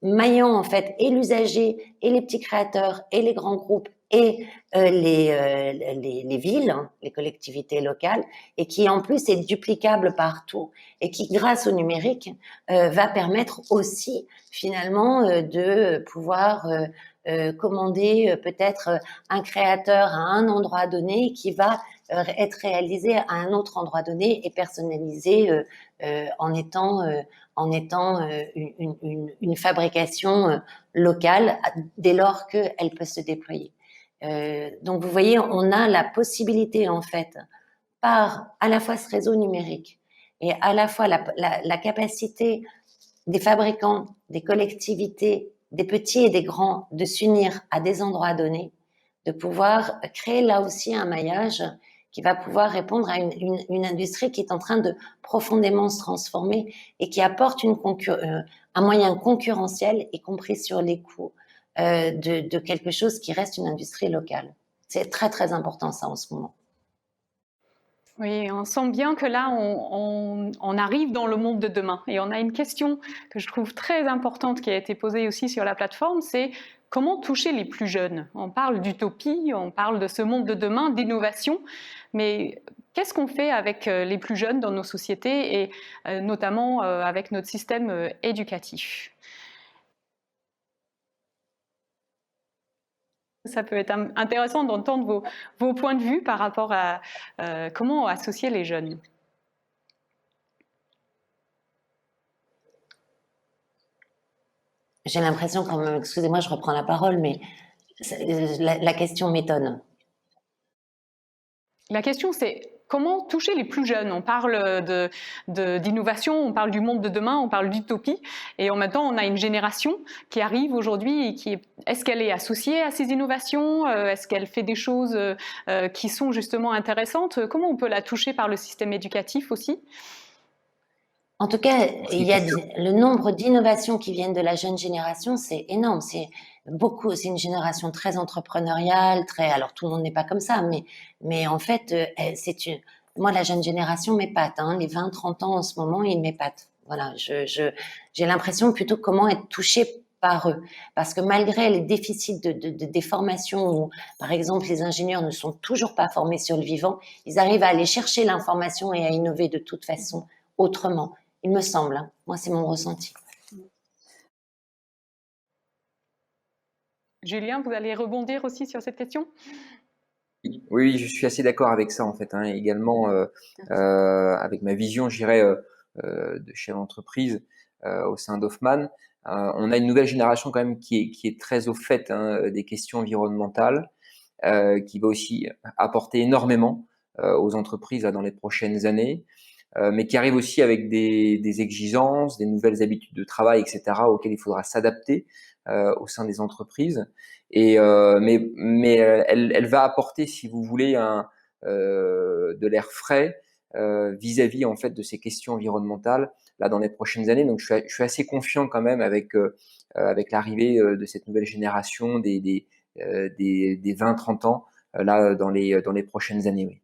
maillant en fait et l'usager et les petits créateurs et les grands groupes et les villes, hein, les collectivités locales, et qui en plus est duplicable partout et qui, grâce au numérique, va permettre aussi finalement de pouvoir commander peut-être un créateur à un endroit donné qui va être réalisé à un autre endroit donné et personnalisé en étant une fabrication locale dès lors qu'elle peut se déployer. Donc vous voyez, on a la possibilité en fait, par à la fois ce réseau numérique et à la fois la capacité des fabricants, des collectivités, des petits et des grands, de s'unir à des endroits donnés, de pouvoir créer là aussi un maillage qui va pouvoir répondre à une industrie qui est en train de profondément se transformer et qui apporte un moyen concurrentiel, y compris sur les coûts, de quelque chose qui reste une industrie locale. C'est très, très important ça en ce moment. Oui, on sent bien que là, on arrive dans le monde de demain. Et on a une question que je trouve très importante qui a été posée aussi sur la plateforme, c'est comment toucher les plus jeunes? On parle d'utopie, on parle de ce monde de demain, d'innovation, mais qu'est-ce qu'on fait avec les plus jeunes dans nos sociétés et notamment avec notre système éducatif? Ça peut être intéressant d'entendre vos points de vue par rapport à comment associer les jeunes. J'ai l'impression, excusez-moi, je reprends la parole, mais la question m'étonne. La question, c'est comment toucher les plus jeunes? On parle d'innovation, on parle du monde de demain, on parle d'utopie, et en même temps, on a une génération qui arrive aujourd'hui et est-ce qu'elle est associée à ces innovations? Est-ce qu'elle fait des choses qui sont justement intéressantes? Comment on peut la toucher par le système éducatif aussi? En tout cas, le nombre d'innovations qui viennent de la jeune génération, c'est énorme. C'est une génération très entrepreneuriale, alors tout le monde n'est pas comme ça, mais en fait, moi, la jeune génération m'épate, hein, les 20-30 ans en ce moment, ils m'épatent. Voilà, j'ai l'impression plutôt comment être touché par eux. Parce que malgré les déficits des formations où, par exemple, les ingénieurs ne sont toujours pas formés sur le vivant, ils arrivent à aller chercher l'information et à innover de toute façon, autrement. Il me semble, hein. Moi, c'est mon ressenti. Julien, vous allez rebondir aussi sur cette question? Oui, je suis assez d'accord avec ça en fait, hein. Également, avec ma vision, je dirais, de chef d'entreprise au sein d'Hoffmann, on a une nouvelle génération quand même qui est très au fait, hein, des questions environnementales, qui va aussi apporter énormément aux entreprises là, dans les prochaines années. Mais qui arrive aussi avec des exigences, des nouvelles habitudes de travail, etc., auxquelles il faudra s'adapter au sein des entreprises. Mais elle va apporter, si vous voulez, de l'air frais vis-à-vis en fait de ces questions environnementales là dans les prochaines années. Donc je suis assez confiant quand même avec l'arrivée de cette nouvelle génération des 20-30 ans là dans les prochaines années. Oui.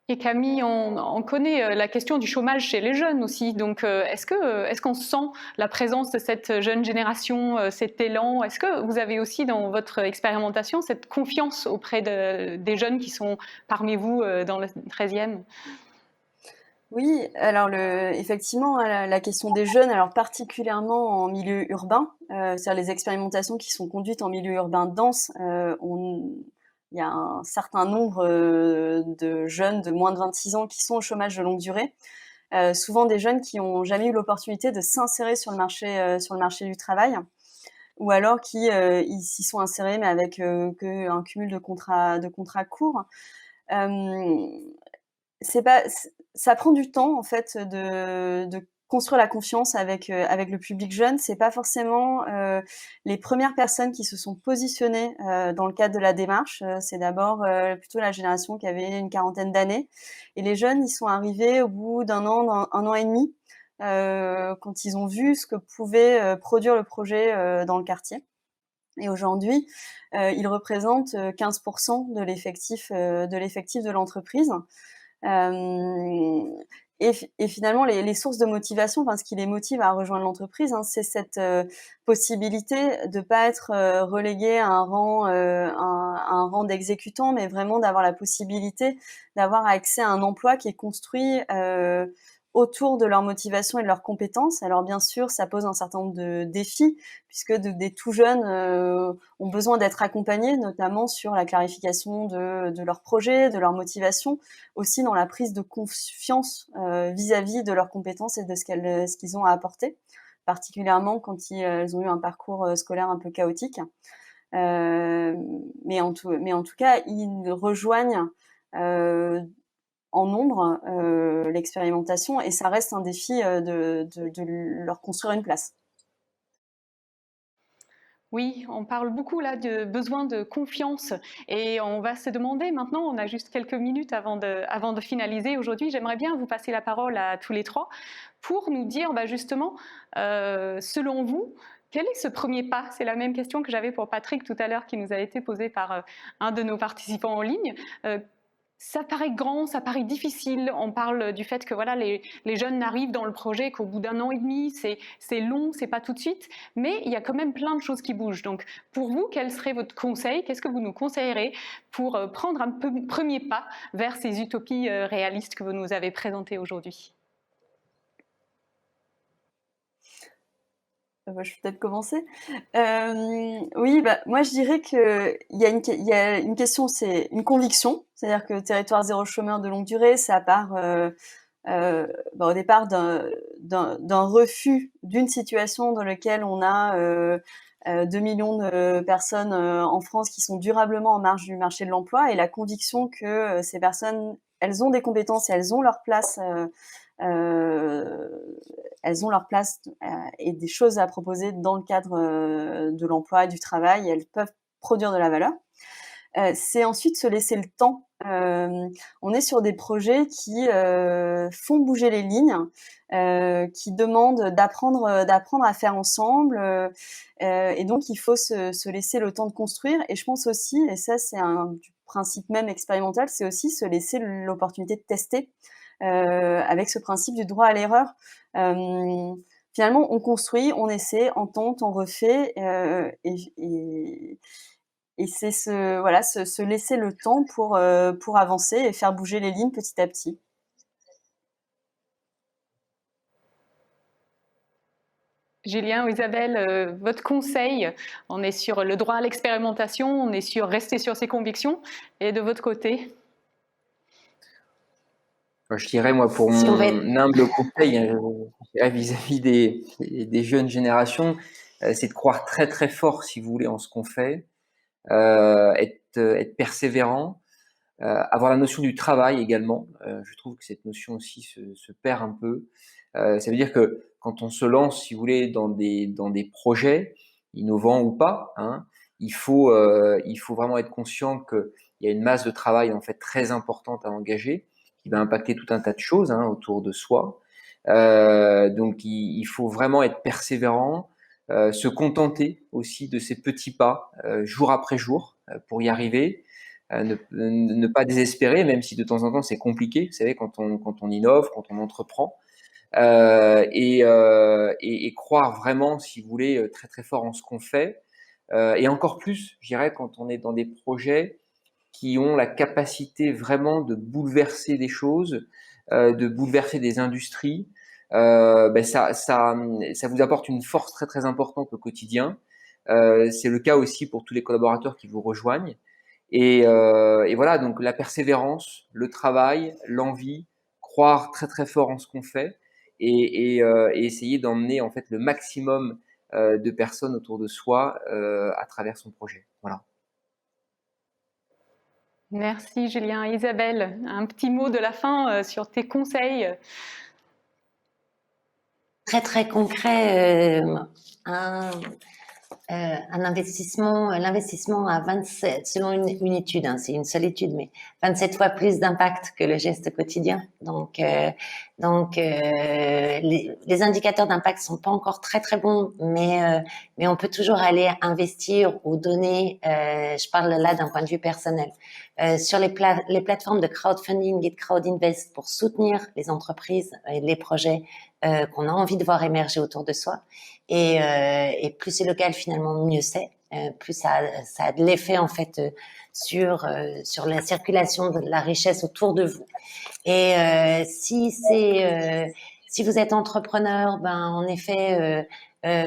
Et Camille, on connaît la question du chômage chez les jeunes aussi. Donc, est-ce qu'on sent la présence de cette jeune génération, cet élan? Est-ce que vous avez aussi dans votre expérimentation cette confiance auprès des jeunes qui sont parmi vous dans le 13e? Oui, alors effectivement, la question des jeunes, alors particulièrement en milieu urbain, c'est-à-dire les expérimentations qui sont conduites en milieu urbain dense, il y a un certain nombre de jeunes de moins de 26 ans qui sont au chômage de longue durée. Souvent des jeunes qui n'ont jamais eu l'opportunité de s'insérer sur le marché du travail, ou alors qui ils s'y sont insérés mais avec qu'un cumul de contrats courts. Ça prend du temps en fait de construire la confiance avec le public jeune. C'est pas forcément les premières personnes qui se sont positionnées dans le cadre de la démarche. C'est d'abord plutôt la génération qui avait une quarantaine d'années, et les jeunes, ils sont arrivés au bout d'un an et demi, quand ils ont vu ce que pouvait produire le projet dans le quartier. Et aujourd'hui, ils représentent 15% de l'effectif de l'entreprise. et finalement, les sources de motivation, enfin, ce qui les motive à rejoindre l'entreprise, hein, c'est cette possibilité de pas être relégué à un rang d'exécutant, mais vraiment d'avoir la possibilité d'avoir accès à un emploi qui est construit autour de leur motivation et de leurs compétences. Alors bien sûr, ça pose un certain nombre de défis, puisque des tout jeunes ont besoin d'être accompagnés, notamment sur la clarification de leurs projets, de leur motivation, aussi dans la prise de confiance vis-à-vis de leurs compétences et de ce qu'ils ont à apporter, particulièrement quand ils ont eu un parcours scolaire un peu chaotique. Mais en tout cas, ils rejoignent en nombre l'expérimentation, et ça reste un défi de leur construire une place. Oui, on parle beaucoup là de besoin de confiance et on va se demander maintenant, on a juste quelques minutes avant de finaliser aujourd'hui, j'aimerais bien vous passer la parole à tous les trois pour nous dire justement, selon vous, quel est ce premier pas? C'est la même question que j'avais pour Patrick tout à l'heure qui nous a été posée par un de nos participants en ligne. Ça paraît grand, ça paraît difficile. On parle du fait que voilà, les jeunes n'arrivent dans le projet qu'au bout d'un an et demi. C'est long, c'est pas tout de suite. Mais il y a quand même plein de choses qui bougent. Donc, pour vous, quel serait votre conseil? Qu'est-ce que vous nous conseillerez pour prendre un premier pas vers ces utopies réalistes que vous nous avez présentées aujourd'hui? Je vais peut-être commencer. Oui, moi je dirais qu'il y a une question, c'est une conviction. C'est-à-dire que Territoire zéro chômeur de longue durée, ça part au départ d'un refus d'une situation dans laquelle on a 2 millions de personnes en France qui sont durablement en marge du marché de l'emploi, et la conviction que ces personnes, elles ont des compétences et elles ont leur place et des choses à proposer dans le cadre de l'emploi et du travail, et elles peuvent produire de la valeur. C'est ensuite se laisser le temps. On est sur des projets qui font bouger les lignes, qui demandent d'apprendre à faire ensemble, et donc il faut se laisser le temps de construire. Et je pense aussi, et ça c'est un principe même expérimental, c'est aussi se laisser l'opportunité de tester, avec ce principe du droit à l'erreur. Finalement, on construit, on essaie, on tente, on refait, et c'est se laisser le temps pour avancer et faire bouger les lignes petit à petit. Julien ou Isabelle, votre conseil? On est sur le droit à l'expérimentation, on est sur rester sur ses convictions. Et de votre côté? Je dirais, moi, pour mon humble conseil, vis-à-vis des jeunes générations, c'est de croire très très fort, si vous voulez, en ce qu'on fait, être persévérant, avoir la notion du travail également. Je trouve que cette notion aussi se perd un peu. Ça veut dire que quand on se lance, si vous voulez, dans des projets, innovants ou pas, hein, il faut vraiment être conscient qu'il y a une masse de travail en fait très importante à engager, qui va impacter tout un tas de choses autour de soi. Donc il faut vraiment être persévérant, se contenter aussi de ces petits pas jour après jour pour y arriver. Ne pas désespérer, même si de temps en temps c'est compliqué, vous savez, quand on innove, quand on entreprend, et croire vraiment, si vous voulez, très très fort en ce qu'on fait, et encore plus, je dirais, quand on est dans des projets qui ont la capacité vraiment de bouleverser des choses, de bouleverser des industries. Ça vous apporte une force très très importante au quotidien. C'est le cas aussi pour tous les collaborateurs qui vous rejoignent. Et voilà, donc la persévérance, le travail, l'envie, croire très très fort en ce qu'on fait, et essayer d'emmener en fait le maximum de personnes autour de soi à travers son projet. Voilà. Merci Julien. Isabelle, un petit mot de la fin sur tes conseils? Très très concret, l'investissement a 27, selon une étude, hein, c'est une seule étude, mais 27 fois plus d'impact que le geste quotidien. Donc, les indicateurs d'impact sont pas encore très très bons, mais on peut toujours aller investir ou donner. Je parle là d'un point de vue personnel. Sur les plateformes de crowdfunding et de crowdinvest pour soutenir les entreprises et les projets qu'on a envie de voir émerger autour de soi. Et plus c'est local, finalement, mieux c'est. Plus ça a de l'effet, en fait, sur la circulation de la richesse autour de vous. Et si vous êtes entrepreneur, ben en effet,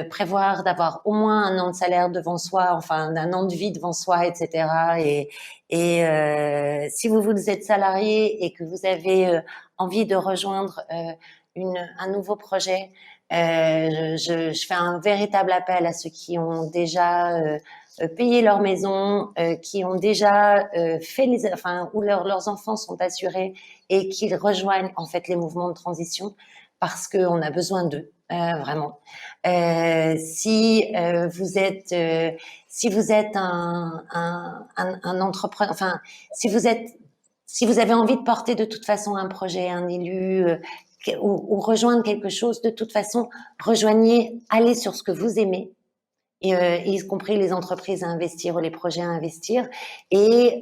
prévoir d'avoir au moins un an de salaire devant soi, enfin un an de vie devant soi, etc. Et si vous êtes salarié et que vous avez envie de rejoindre un nouveau projet, je fais un véritable appel à ceux qui ont déjà payé leur maison, qui ont déjà où leurs enfants sont assurés et qu'ils rejoignent en fait les mouvements de transition parce qu'on a besoin d'eux, vraiment. Si vous êtes un entrepreneur, enfin si vous avez envie de porter de toute façon un projet, un élu, ou rejoindre quelque chose, de toute façon, rejoignez, allez sur ce que vous aimez, et y compris les entreprises à investir ou les projets à investir, et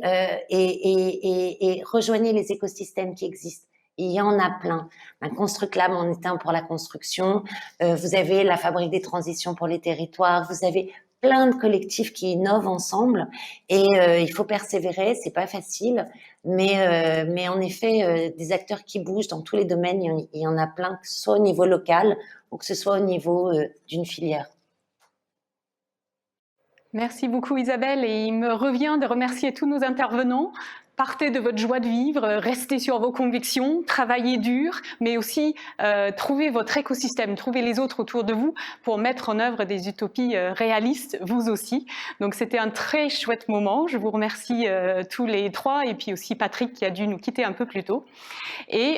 rejoignez les écosystèmes qui existent. Il y en a plein. Un Construclab en est un pour la construction. Vous avez la Fabrique des transitions pour les territoires. Vous avez plein de collectifs qui innovent ensemble, et il faut persévérer. C'est pas facile, mais en effet, des acteurs qui bougent dans tous les domaines, il y en a plein, que ce soit au niveau local ou que ce soit au niveau d'une filière. Merci beaucoup Isabelle, et il me revient de remercier tous nos intervenants. Partez de votre joie de vivre, restez sur vos convictions, travaillez dur, mais aussi trouvez votre écosystème, trouvez les autres autour de vous pour mettre en œuvre des utopies réalistes, vous aussi. Donc c'était un très chouette moment. Je vous remercie tous les trois, et puis aussi Patrick qui a dû nous quitter un peu plus tôt. Et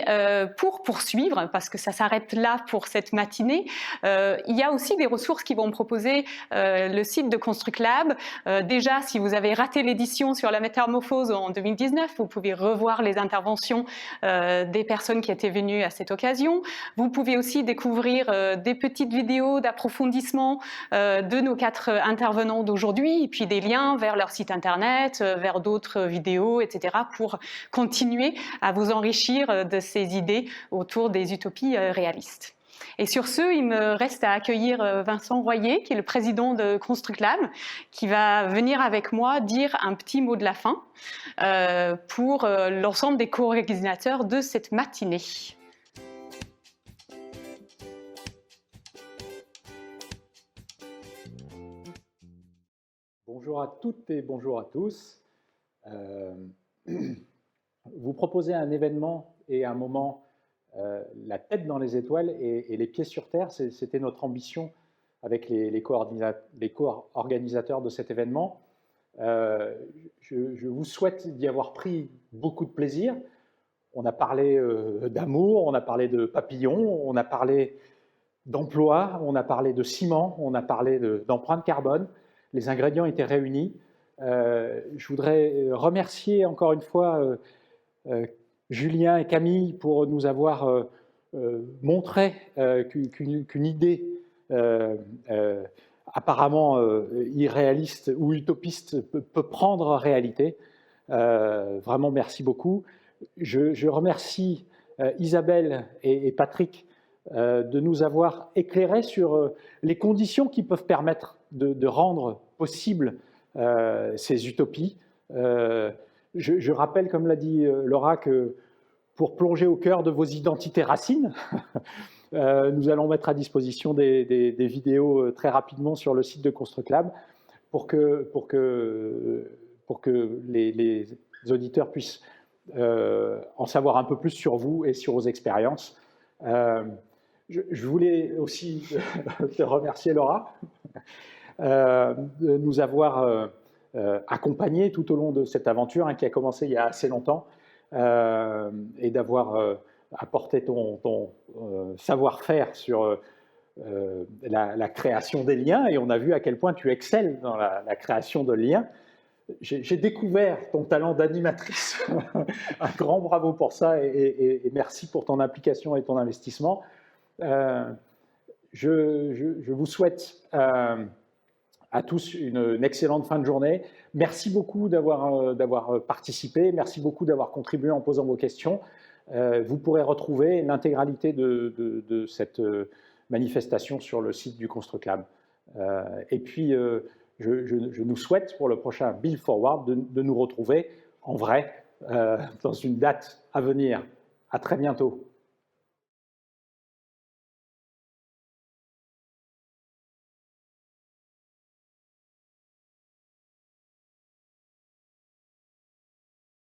pour poursuivre, parce que ça s'arrête là pour cette matinée, il y a aussi des ressources qui vont proposer le site de Construclab. Déjà, si vous avez raté l'édition sur la métamorphose en 2019, vous pouvez revoir les interventions des personnes qui étaient venues à cette occasion. Vous pouvez aussi découvrir des petites vidéos d'approfondissement de nos 4 intervenants d'aujourd'hui, et puis des liens vers leur site internet, vers d'autres vidéos, etc., pour continuer à vous enrichir de ces idées autour des utopies réalistes. Et sur ce, il me reste à accueillir Vincent Royer, qui est le président de Construclab, qui va venir avec moi dire un petit mot de la fin pour l'ensemble des co-organisateurs de cette matinée. Bonjour à toutes et bonjour à tous. Vous proposez un événement et un moment, la tête dans les étoiles et les pieds sur terre. C'était notre ambition avec les co-organisateurs de cet événement. Je vous souhaite d'y avoir pris beaucoup de plaisir. On a parlé d'amour, on a parlé de papillons, on a parlé d'emploi, on a parlé de ciment, on a parlé d'empreinte carbone. Les ingrédients étaient réunis. Je voudrais remercier encore une fois Julien et Camille pour nous avoir montré qu'une idée apparemment irréaliste ou utopiste peut prendre réalité. Vraiment, merci beaucoup. Je remercie Isabelle et Patrick de nous avoir éclairés sur les conditions qui peuvent permettre de rendre possible ces utopies. Je rappelle, comme l'a dit Laura, que pour plonger au cœur de vos identités racines, nous allons mettre à disposition des vidéos très rapidement sur le site de Construclab pour que les auditeurs puissent en savoir un peu plus sur vous et sur vos expériences. Je voulais aussi te remercier, Laura, de nous avoir accompagnés tout au long de cette aventure qui a commencé il y a assez longtemps, et d'avoir apporté ton savoir-faire sur la création des liens, et on a vu à quel point tu excelles dans la création de liens. J'ai découvert ton talent d'animatrice. Un grand bravo pour ça, et merci pour ton implication et ton investissement. Je vous souhaite à tous une excellente fin de journée. Merci beaucoup d'avoir participé, merci beaucoup d'avoir contribué en posant vos questions. Vous pourrez retrouver l'intégralité de cette manifestation sur le site du Construclab. Et puis, je nous souhaite pour le prochain Build Forward de nous retrouver en vrai dans une date à venir. À très bientôt.